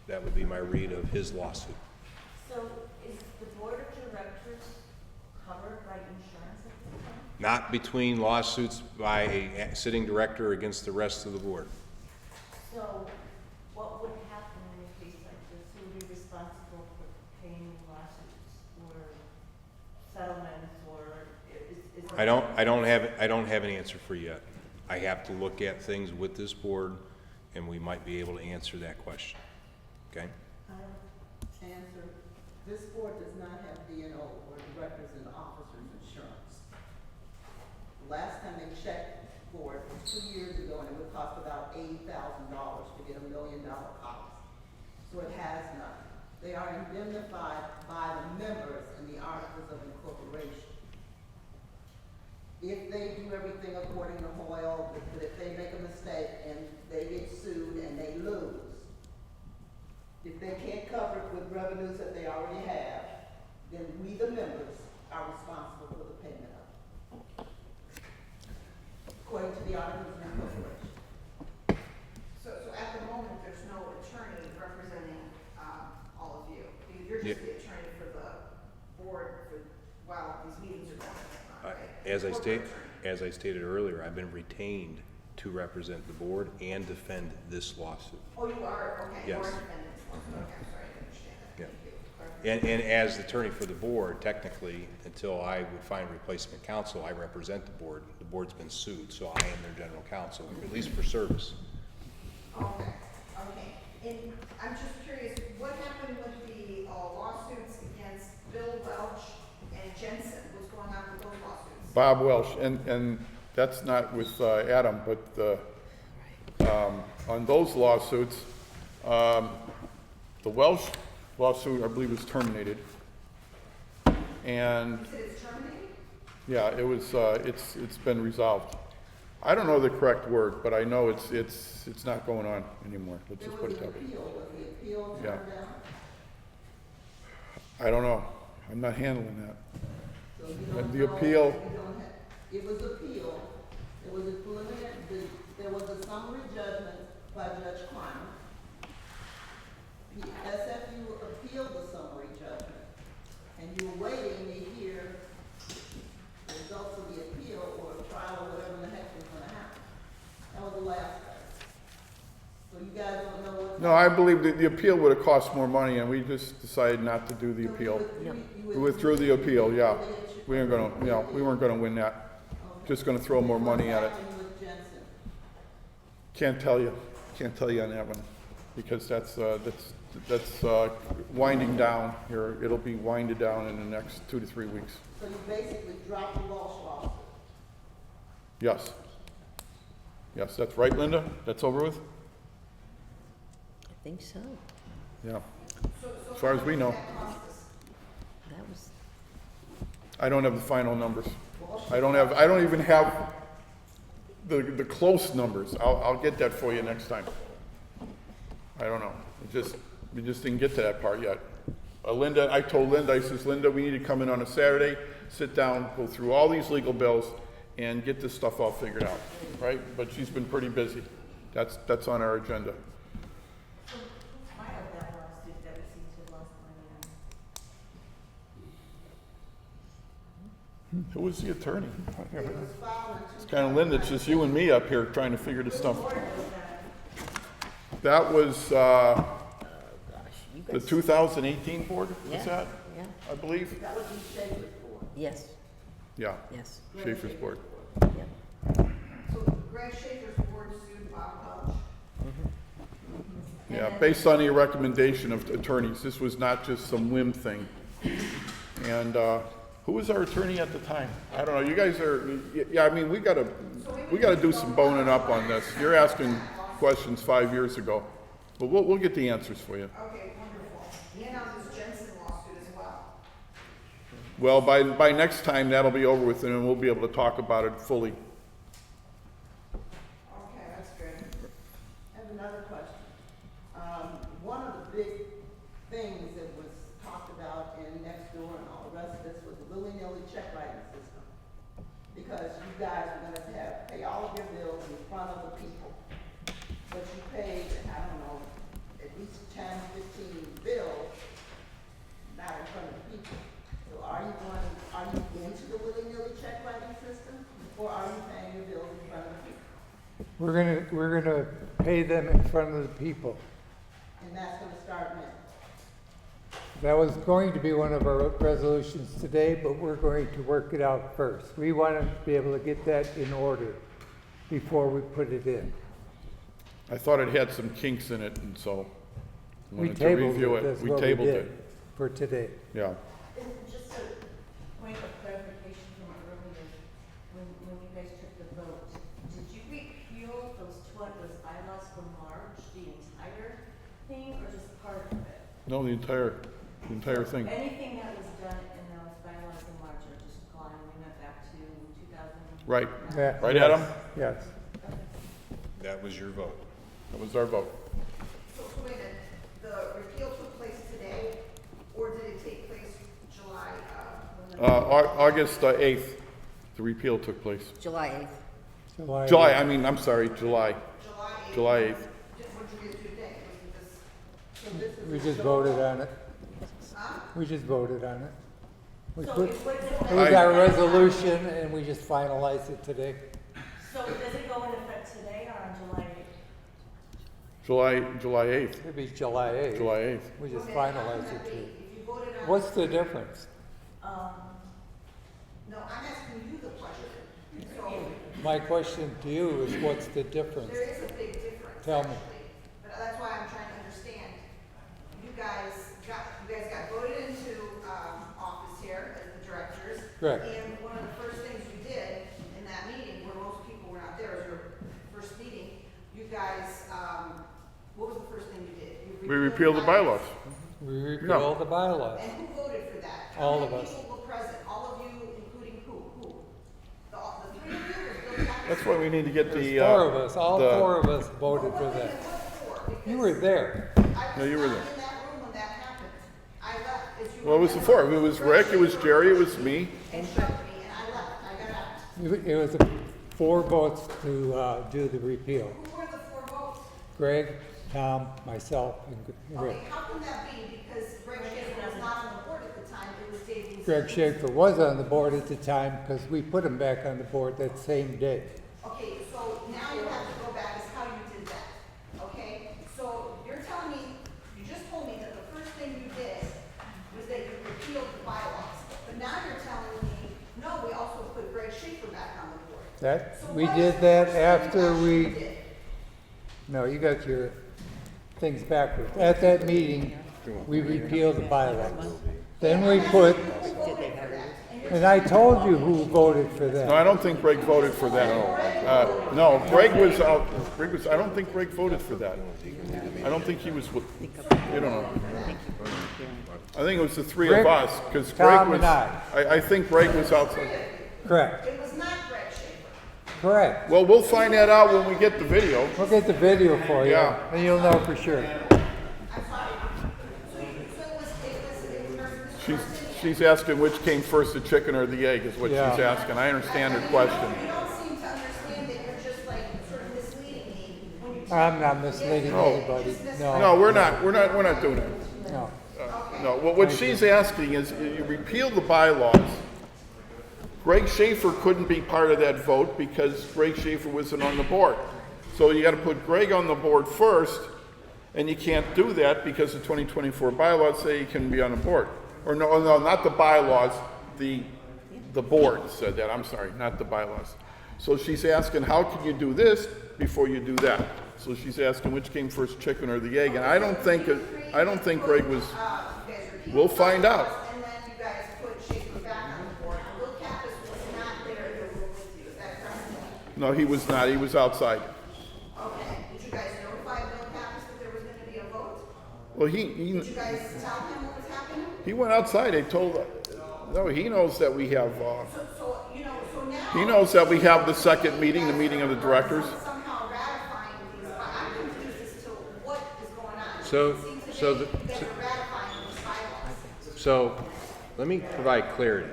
that would be my read of his lawsuit. So is the board of directors covered by insurance at this time? Not between lawsuits by a sitting director against the rest of the board. So what would happen in a case like this? Who would be responsible for paying lawsuits or settlements or is I don't have an answer for you yet. I have to look at things with this board, and we might be able to answer that question. Okay? Answer, this board does not have D&O or directors and officers insurance. Last time they checked for it was 2 years ago, and it would cost about $80,000 to get $1 million policy. So it has none. They are indemnified by the members in the Articles of Incorporation. If they do everything according to Hoyle, but if they make a mistake and they get sued and they lose, if they can't cover it with revenues that they already have, then we, the members, are responsible for the payment of it. According to the Articles of Incorporation. So at the moment, there's no attorney representing, all of you. You're just the attorney for the board while these meetings are going on, right? As I stated earlier, I've been retained to represent the board and defend this lawsuit. Oh, you are, okay, you Yes. are defending this one. Okay, I'm sorry, I didn't understand that. Yeah. Thank you. And as the attorney for the board, technically, until I would find replacement counsel, I represent the board. The board's been sued, so I am their general counsel, at least for service. Okay, okay. And I'm just curious, what happened with the lawsuits against Bill Welch and Jensen? What's going on with those lawsuits? Bob Welsh, and that's not with Adam, but on those lawsuits, the Welsh lawsuit, I believe, was terminated. And You said it's terminated? yeah, it was, it's been resolved. I don't know the correct word, but I know it's not going on anymore. Let's There just put was it an that way. appeal, was the appeal Yeah. turned down? I don't know. I'm not handling that. So you don't The know, appeal- you don't have, it was appealed, there was a preliminary, there was a summary judgment by Judge Klein. The SFU appealed the summary judgment, and you were waiting to hear the results of the appeal or a trial or whatever the heck was gonna happen. That was the last thing. So you guys don't know what's. No, I believe that the appeal would have cost more money, and we just decided not to do the So you appeal. withdrew- We withdrew the appeal, yeah. We weren't gonna, you know, we weren't gonna win that. Just gonna throw more money at it. What's happening with Jensen? Can't tell you on that one, because that's winding down here. It'll be winded down in the next 2 to 3 weeks. So you basically dropped the Walsh lawsuit. Yes. Yes, that's right, Linda? That's over with? I think so. Yeah. As far as we know. That was, I don't have the final numbers. I don't even have the close numbers. I'll get that for you next time. I don't know. We just didn't get to that part yet. Linda, I told Linda, I says, Linda, we need to come in on a Saturday, sit down, go through all these legal bills, and get this stuff all figured out, right? But she's been pretty busy. That's on our agenda. So who filed that lawsuit that we seem to have lost money on? Who was the attorney? It was filed in It's kind of Linda, it's just you and me up here trying to figure this stuff. Where was that? That was, gosh, you the guys. 2018 board, Yeah, was that, yeah, I believe? That was in Schaefer's board. yes, Yeah, yes, Schaefer's board. yeah. So Greg Schaefer's board sued Bob Welch. Yeah, based on the recommendation of attorneys. This was not just some whim thing. And, who was our attorney at the time? I don't know, you guys are, yeah, I mean, we gotta do some boning up on this. You're asking questions 5 years ago, but we'll get the answers for you. Okay, wonderful. And on this Jensen lawsuit as well. Well, by next time, that'll be over with, and we'll be able to talk about it fully. Okay, that's good. I have another question. One of the big things that was talked about in next door and all the rest of this was the willy-nilly check writing system. Because you guys are gonna pay all of your bills in front of the people. But you paid, I don't know, at least 10, 15 bills, not in front of the people. So are you into the willy-nilly check writing system? We're gonna pay them in front of the people. And that's gonna start when? That was going to be one of our resolutions today, but we're going to work it out first. We want to be able to get that in order before we put it in. I thought it had some kinks in it, and so We wanted to tabled review it, it. that's We what we tabled did it, for today. yeah. And just a point of clarification from earlier, when you guys took the vote, did you repeal those bylaws from March, the entire thing, or just part of it? No, the entire thing. Anything that was done in those bylaws in March are just gone, we went back to 2000? Right. Yeah, Right, yes, Adam? Yes. That was your vote. That was our vote. So wait a minute, the repeal took place today, or did it take place July, when the- August 8th, the repeal took place. July 8th. July, I mean, I'm sorry, July. July 8th. What did you guys do today? Wasn't this, so this is. We just voted on it. We just voted on it. We So put, it was, it was our resolution and we just finalized it today. so does it go into effect today or on July 8th? July 8th. It'd be July 8th. July 8th. We just Okay, how can finalized that it be? today. If you voted on. What's the difference? No, I'm asking you the question. So My question to you is what's the difference? there is a big difference. Tell me. Actually. But that's why I'm trying to understand. You guys got voted into, office here as the directors. Correct. And one of the first things you did in that meeting, where most people were not there, was your first meeting, you guys, what was the first thing you did? You We repealed the bylaws. We repealed the bylaws. And who voted for that? All How of many us. people were present? All of you, including who? The three of you or Bill Paxton? That's why we need to get the. There's four of us, all the- four of us voted for that. You were there. No, you were there. I was not in that room when that happened. I left. As you Well, it was the four. It was Rick, it was Jerry, it was me. And shoved me, and I left. I got out. It was 4 votes to do the repeal. Who were the four votes? Greg, Tom, myself, and Rick. Okay, how can that be? Because Greg Schaefer was not on the board at the time. It was Dave. Greg Schaefer was on the board at the time because we put him back on the board that same day. Okay, so now you have to go back as how you did that, okay? So you're telling me, you just told me that the first thing you did was that you repealed the bylaws. But now you're telling me, no, we also put Greg Schaefer back on the board. That, So we what is did the that first thing you after actually we, did? no, you got your things backwards. At that meeting, we repealed the bylaws. Then we put, and I told you who voted for No, that. I don't think Greg voted for that. No, Greg was out, I don't think Greg voted for that. I don't think he was, you don't know. I think it was the three of Rick, us, because Greg Tom, was, and I. think Greg was outside. Correct, It was not Greg Schaefer. correct. Well, we'll find that out when we get the video. We'll get the video for you, Yeah. and you'll know for sure. I'm sorry. So it was She's asking which came first, the chicken or the egg, is what she's Yeah. asking. I understand her question. You don't seem to understand that you're just like sort of misleading me when you. I'm not misleading anybody, No, no, we're not doing it. no. No, what she's asking is, you repeal the bylaws. Greg Schaefer couldn't be part of that vote because Greg Schaefer wasn't on the board. So you gotta put Greg on the board first, and you can't do that because the 2024 bylaws say he can be on the board. Or no, not the bylaws, the board said that, I'm sorry, not the bylaws. So she's asking, how can you do this before you do that? So she's asking which came first, chicken or the egg, and I don't think Greg was, we'll find out. And then you guys put Schaefer back on the board. Will Kappas was not there in the room with you, is that correct? No, he was not, he was outside. Okay, did you guys notify Bill Kappas that there was gonna be a vote? Well, Did you guys tell him what was happening? he went outside, they told, no, he knows that we have, So, so now. he knows that we have the second meeting, the meeting of the directors. Somehow ratifying these, I'm confused as to what is going on. So- It seems to so me the- you guys are ratifying these bylaws. So, let me provide clarity.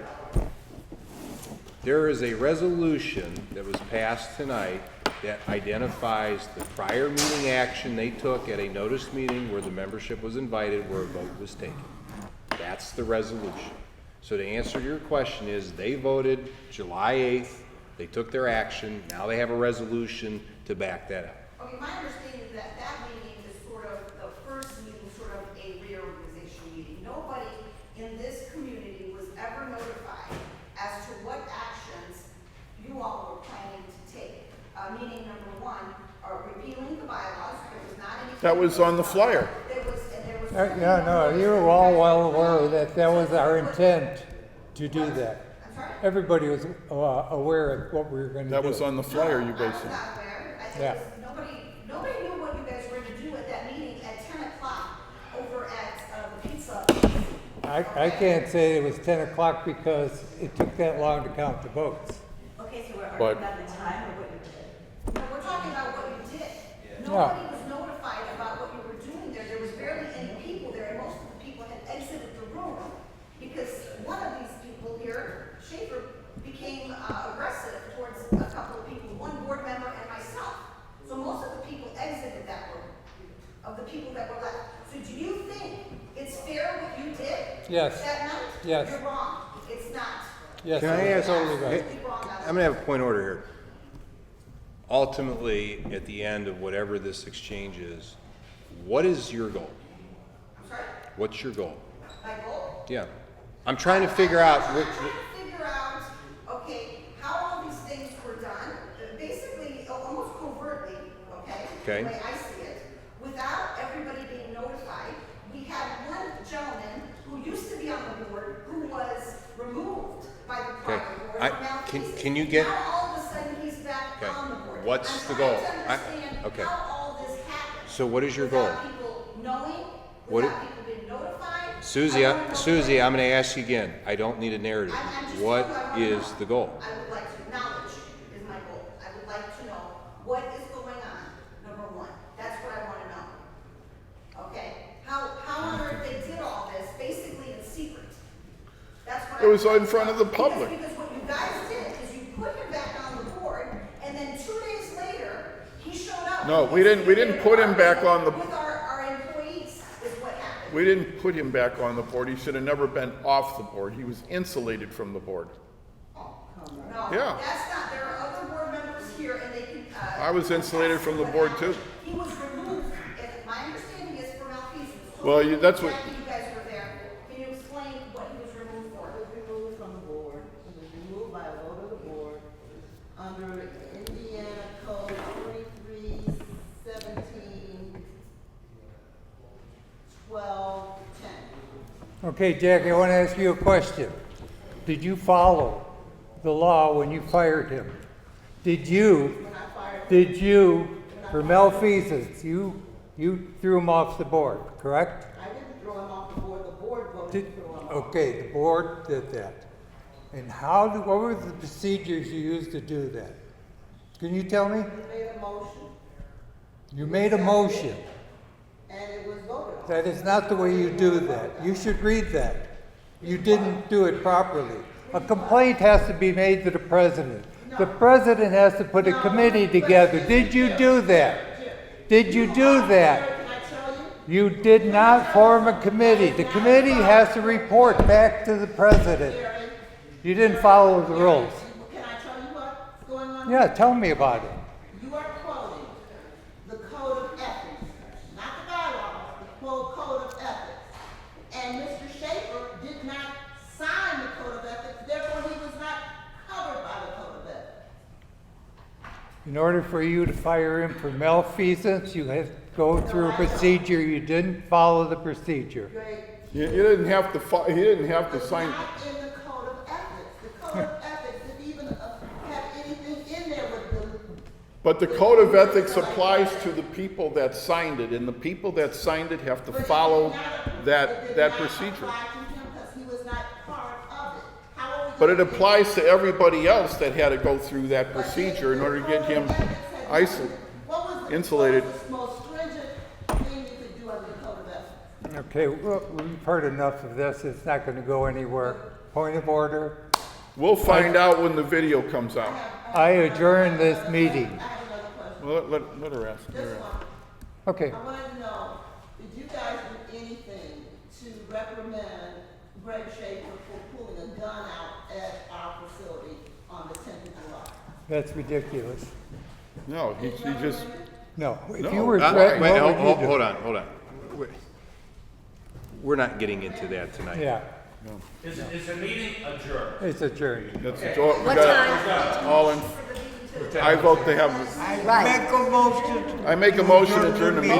There is a resolution that was passed tonight that identifies the prior meeting action they took at a noticed meeting where the membership was invited, where a vote was taken. That's the resolution. So to answer your question is, they voted July 8th, they took their action, now they have a resolution to back that up. Okay, my understanding is that that meeting is sort of the first meeting, sort of a reorganization meeting. Nobody in this community was ever notified as to what actions you all were planning to take. Meaning number one, repealing the bylaws, there was not any. That was on the flyer. There was, and there was. Yeah, no, you were all well aware that that was our intent to do that. I'm sorry? Everybody was aware of what we were going to do. That was on the flyer you guys I was sent. not aware. Yeah. Nobody knew what you guys were going to do at that meeting at 10 o'clock over at the pizza. I can't say it was 10 o'clock because it took that long to count the votes. Okay, so we're But- arguing about the time or what you did? No, we're talking about what you did. Yeah. Nobody was notified about what you were doing there. There was barely any people there, and most of the people had exited the room because one of these people here, Schaefer, became aggressive towards a couple of people, one board member and myself. So most of the people exited that room, of the people that were left. So do you think it's fair what you did? Yes. That night? Yes. You're wrong. It's not. Yes, Can I ask, totally right. I'm gonna have a point of order here. Ultimately, at the end of whatever this exchange is, what is your goal? I'm sorry? What's your goal? My goal? Yeah. I'm trying to figure out I'm what, trying to figure out, okay, how all these things were done, basically, almost covertly, okay? Okay. The way I see it, without everybody being notified. We had one gentleman who used to be on the board who was removed by the prior board. I- for malfeasance. can you get- Now all of a sudden he's back Okay. on the board. What's I'm the trying goal? to understand okay. how all this happened. So what is your goal? Without people knowing, What without people being notified. Susie, I wanna know Susie, what- I'm gonna ask you again. I don't need a narrative. I'm just What telling you, I wanna is know. the goal? I would like to, knowledge is my goal. I would like to know what is going on, number one. That's what I wanna know. Okay? How on earth they did all this, basically in secret? That's what It was I would in front of the like to know. public. Because what you guys did is you put him back on the board, and then 2 days later, he showed up. No, we didn't put him back on the, With our employees, is what happened. we didn't put him back on the board. He should have never been off the board. He was insulated from the board. No, Yeah. that's not, there are other board members here, and they can, I was insulated from the board too. He was removed, and my understanding is for malfeasance. Well, that's what- Jackie, you guys were there. Can you explain what he was removed for? Was removed from the board, it was removed by a vote of the board under Indiana Code 2317-1210. Okay, Jack, I want to ask you a question. Did you follow the law when you fired him? Did you, for malfeasance, you threw him off the board, correct? I didn't throw him off the board, the board voted to throw him off. Okay, the board did that. And what were the procedures you used to do that? Can you tell me? We made a motion, You made a motion. and it was voted on. That is not the way you do that. You should read that. You didn't do it properly. A complaint has to be made to the president. The president has to put a committee together. Did you do that? Did you do that? Can I tell you? You did not form a committee. The committee has to report back to the president. You didn't follow the rules. Can I tell you what's going on? Yeah, tell me about it. You are quoting the code of ethics, not the bylaws, the code of ethics. And Mr. Schaefer did not sign the code of ethics, therefore he was not covered by the code of ethics. In order for you to fire him for malfeasance, you have to go through a procedure. You didn't follow the procedure. Great. You didn't have to, he didn't have to It's sign. not in the code of ethics. The code of ethics, if even have anything in there with the. But the code of ethics applies to the people that signed it, and the people that signed it have to follow that procedure. But it applies to everybody else that had to go through that procedure in order to get him insulated. What was the most stringent thing you could do under the code of ethics? Okay, well, we've heard enough of this. It's not going to go anywhere. Point of order. We'll find out when the video comes out. I adjourn this meeting. I have another question. Well, let her ask. Let her This ask. one. Okay. I wanted to know, did you guys do anything to reprimand Greg Schaefer for pulling a gun out at our facility on the 10th of July? That's ridiculous. No, he just, No, if No. you were Wait, threatened, Wait, what would you do? hold on. We're not getting into that tonight. Yeah, Is the meeting adjourned? it's adjourned. that's, all- we What got all in, I vote they have, I Right. make a motion. I make a motion to adjourn the meeting.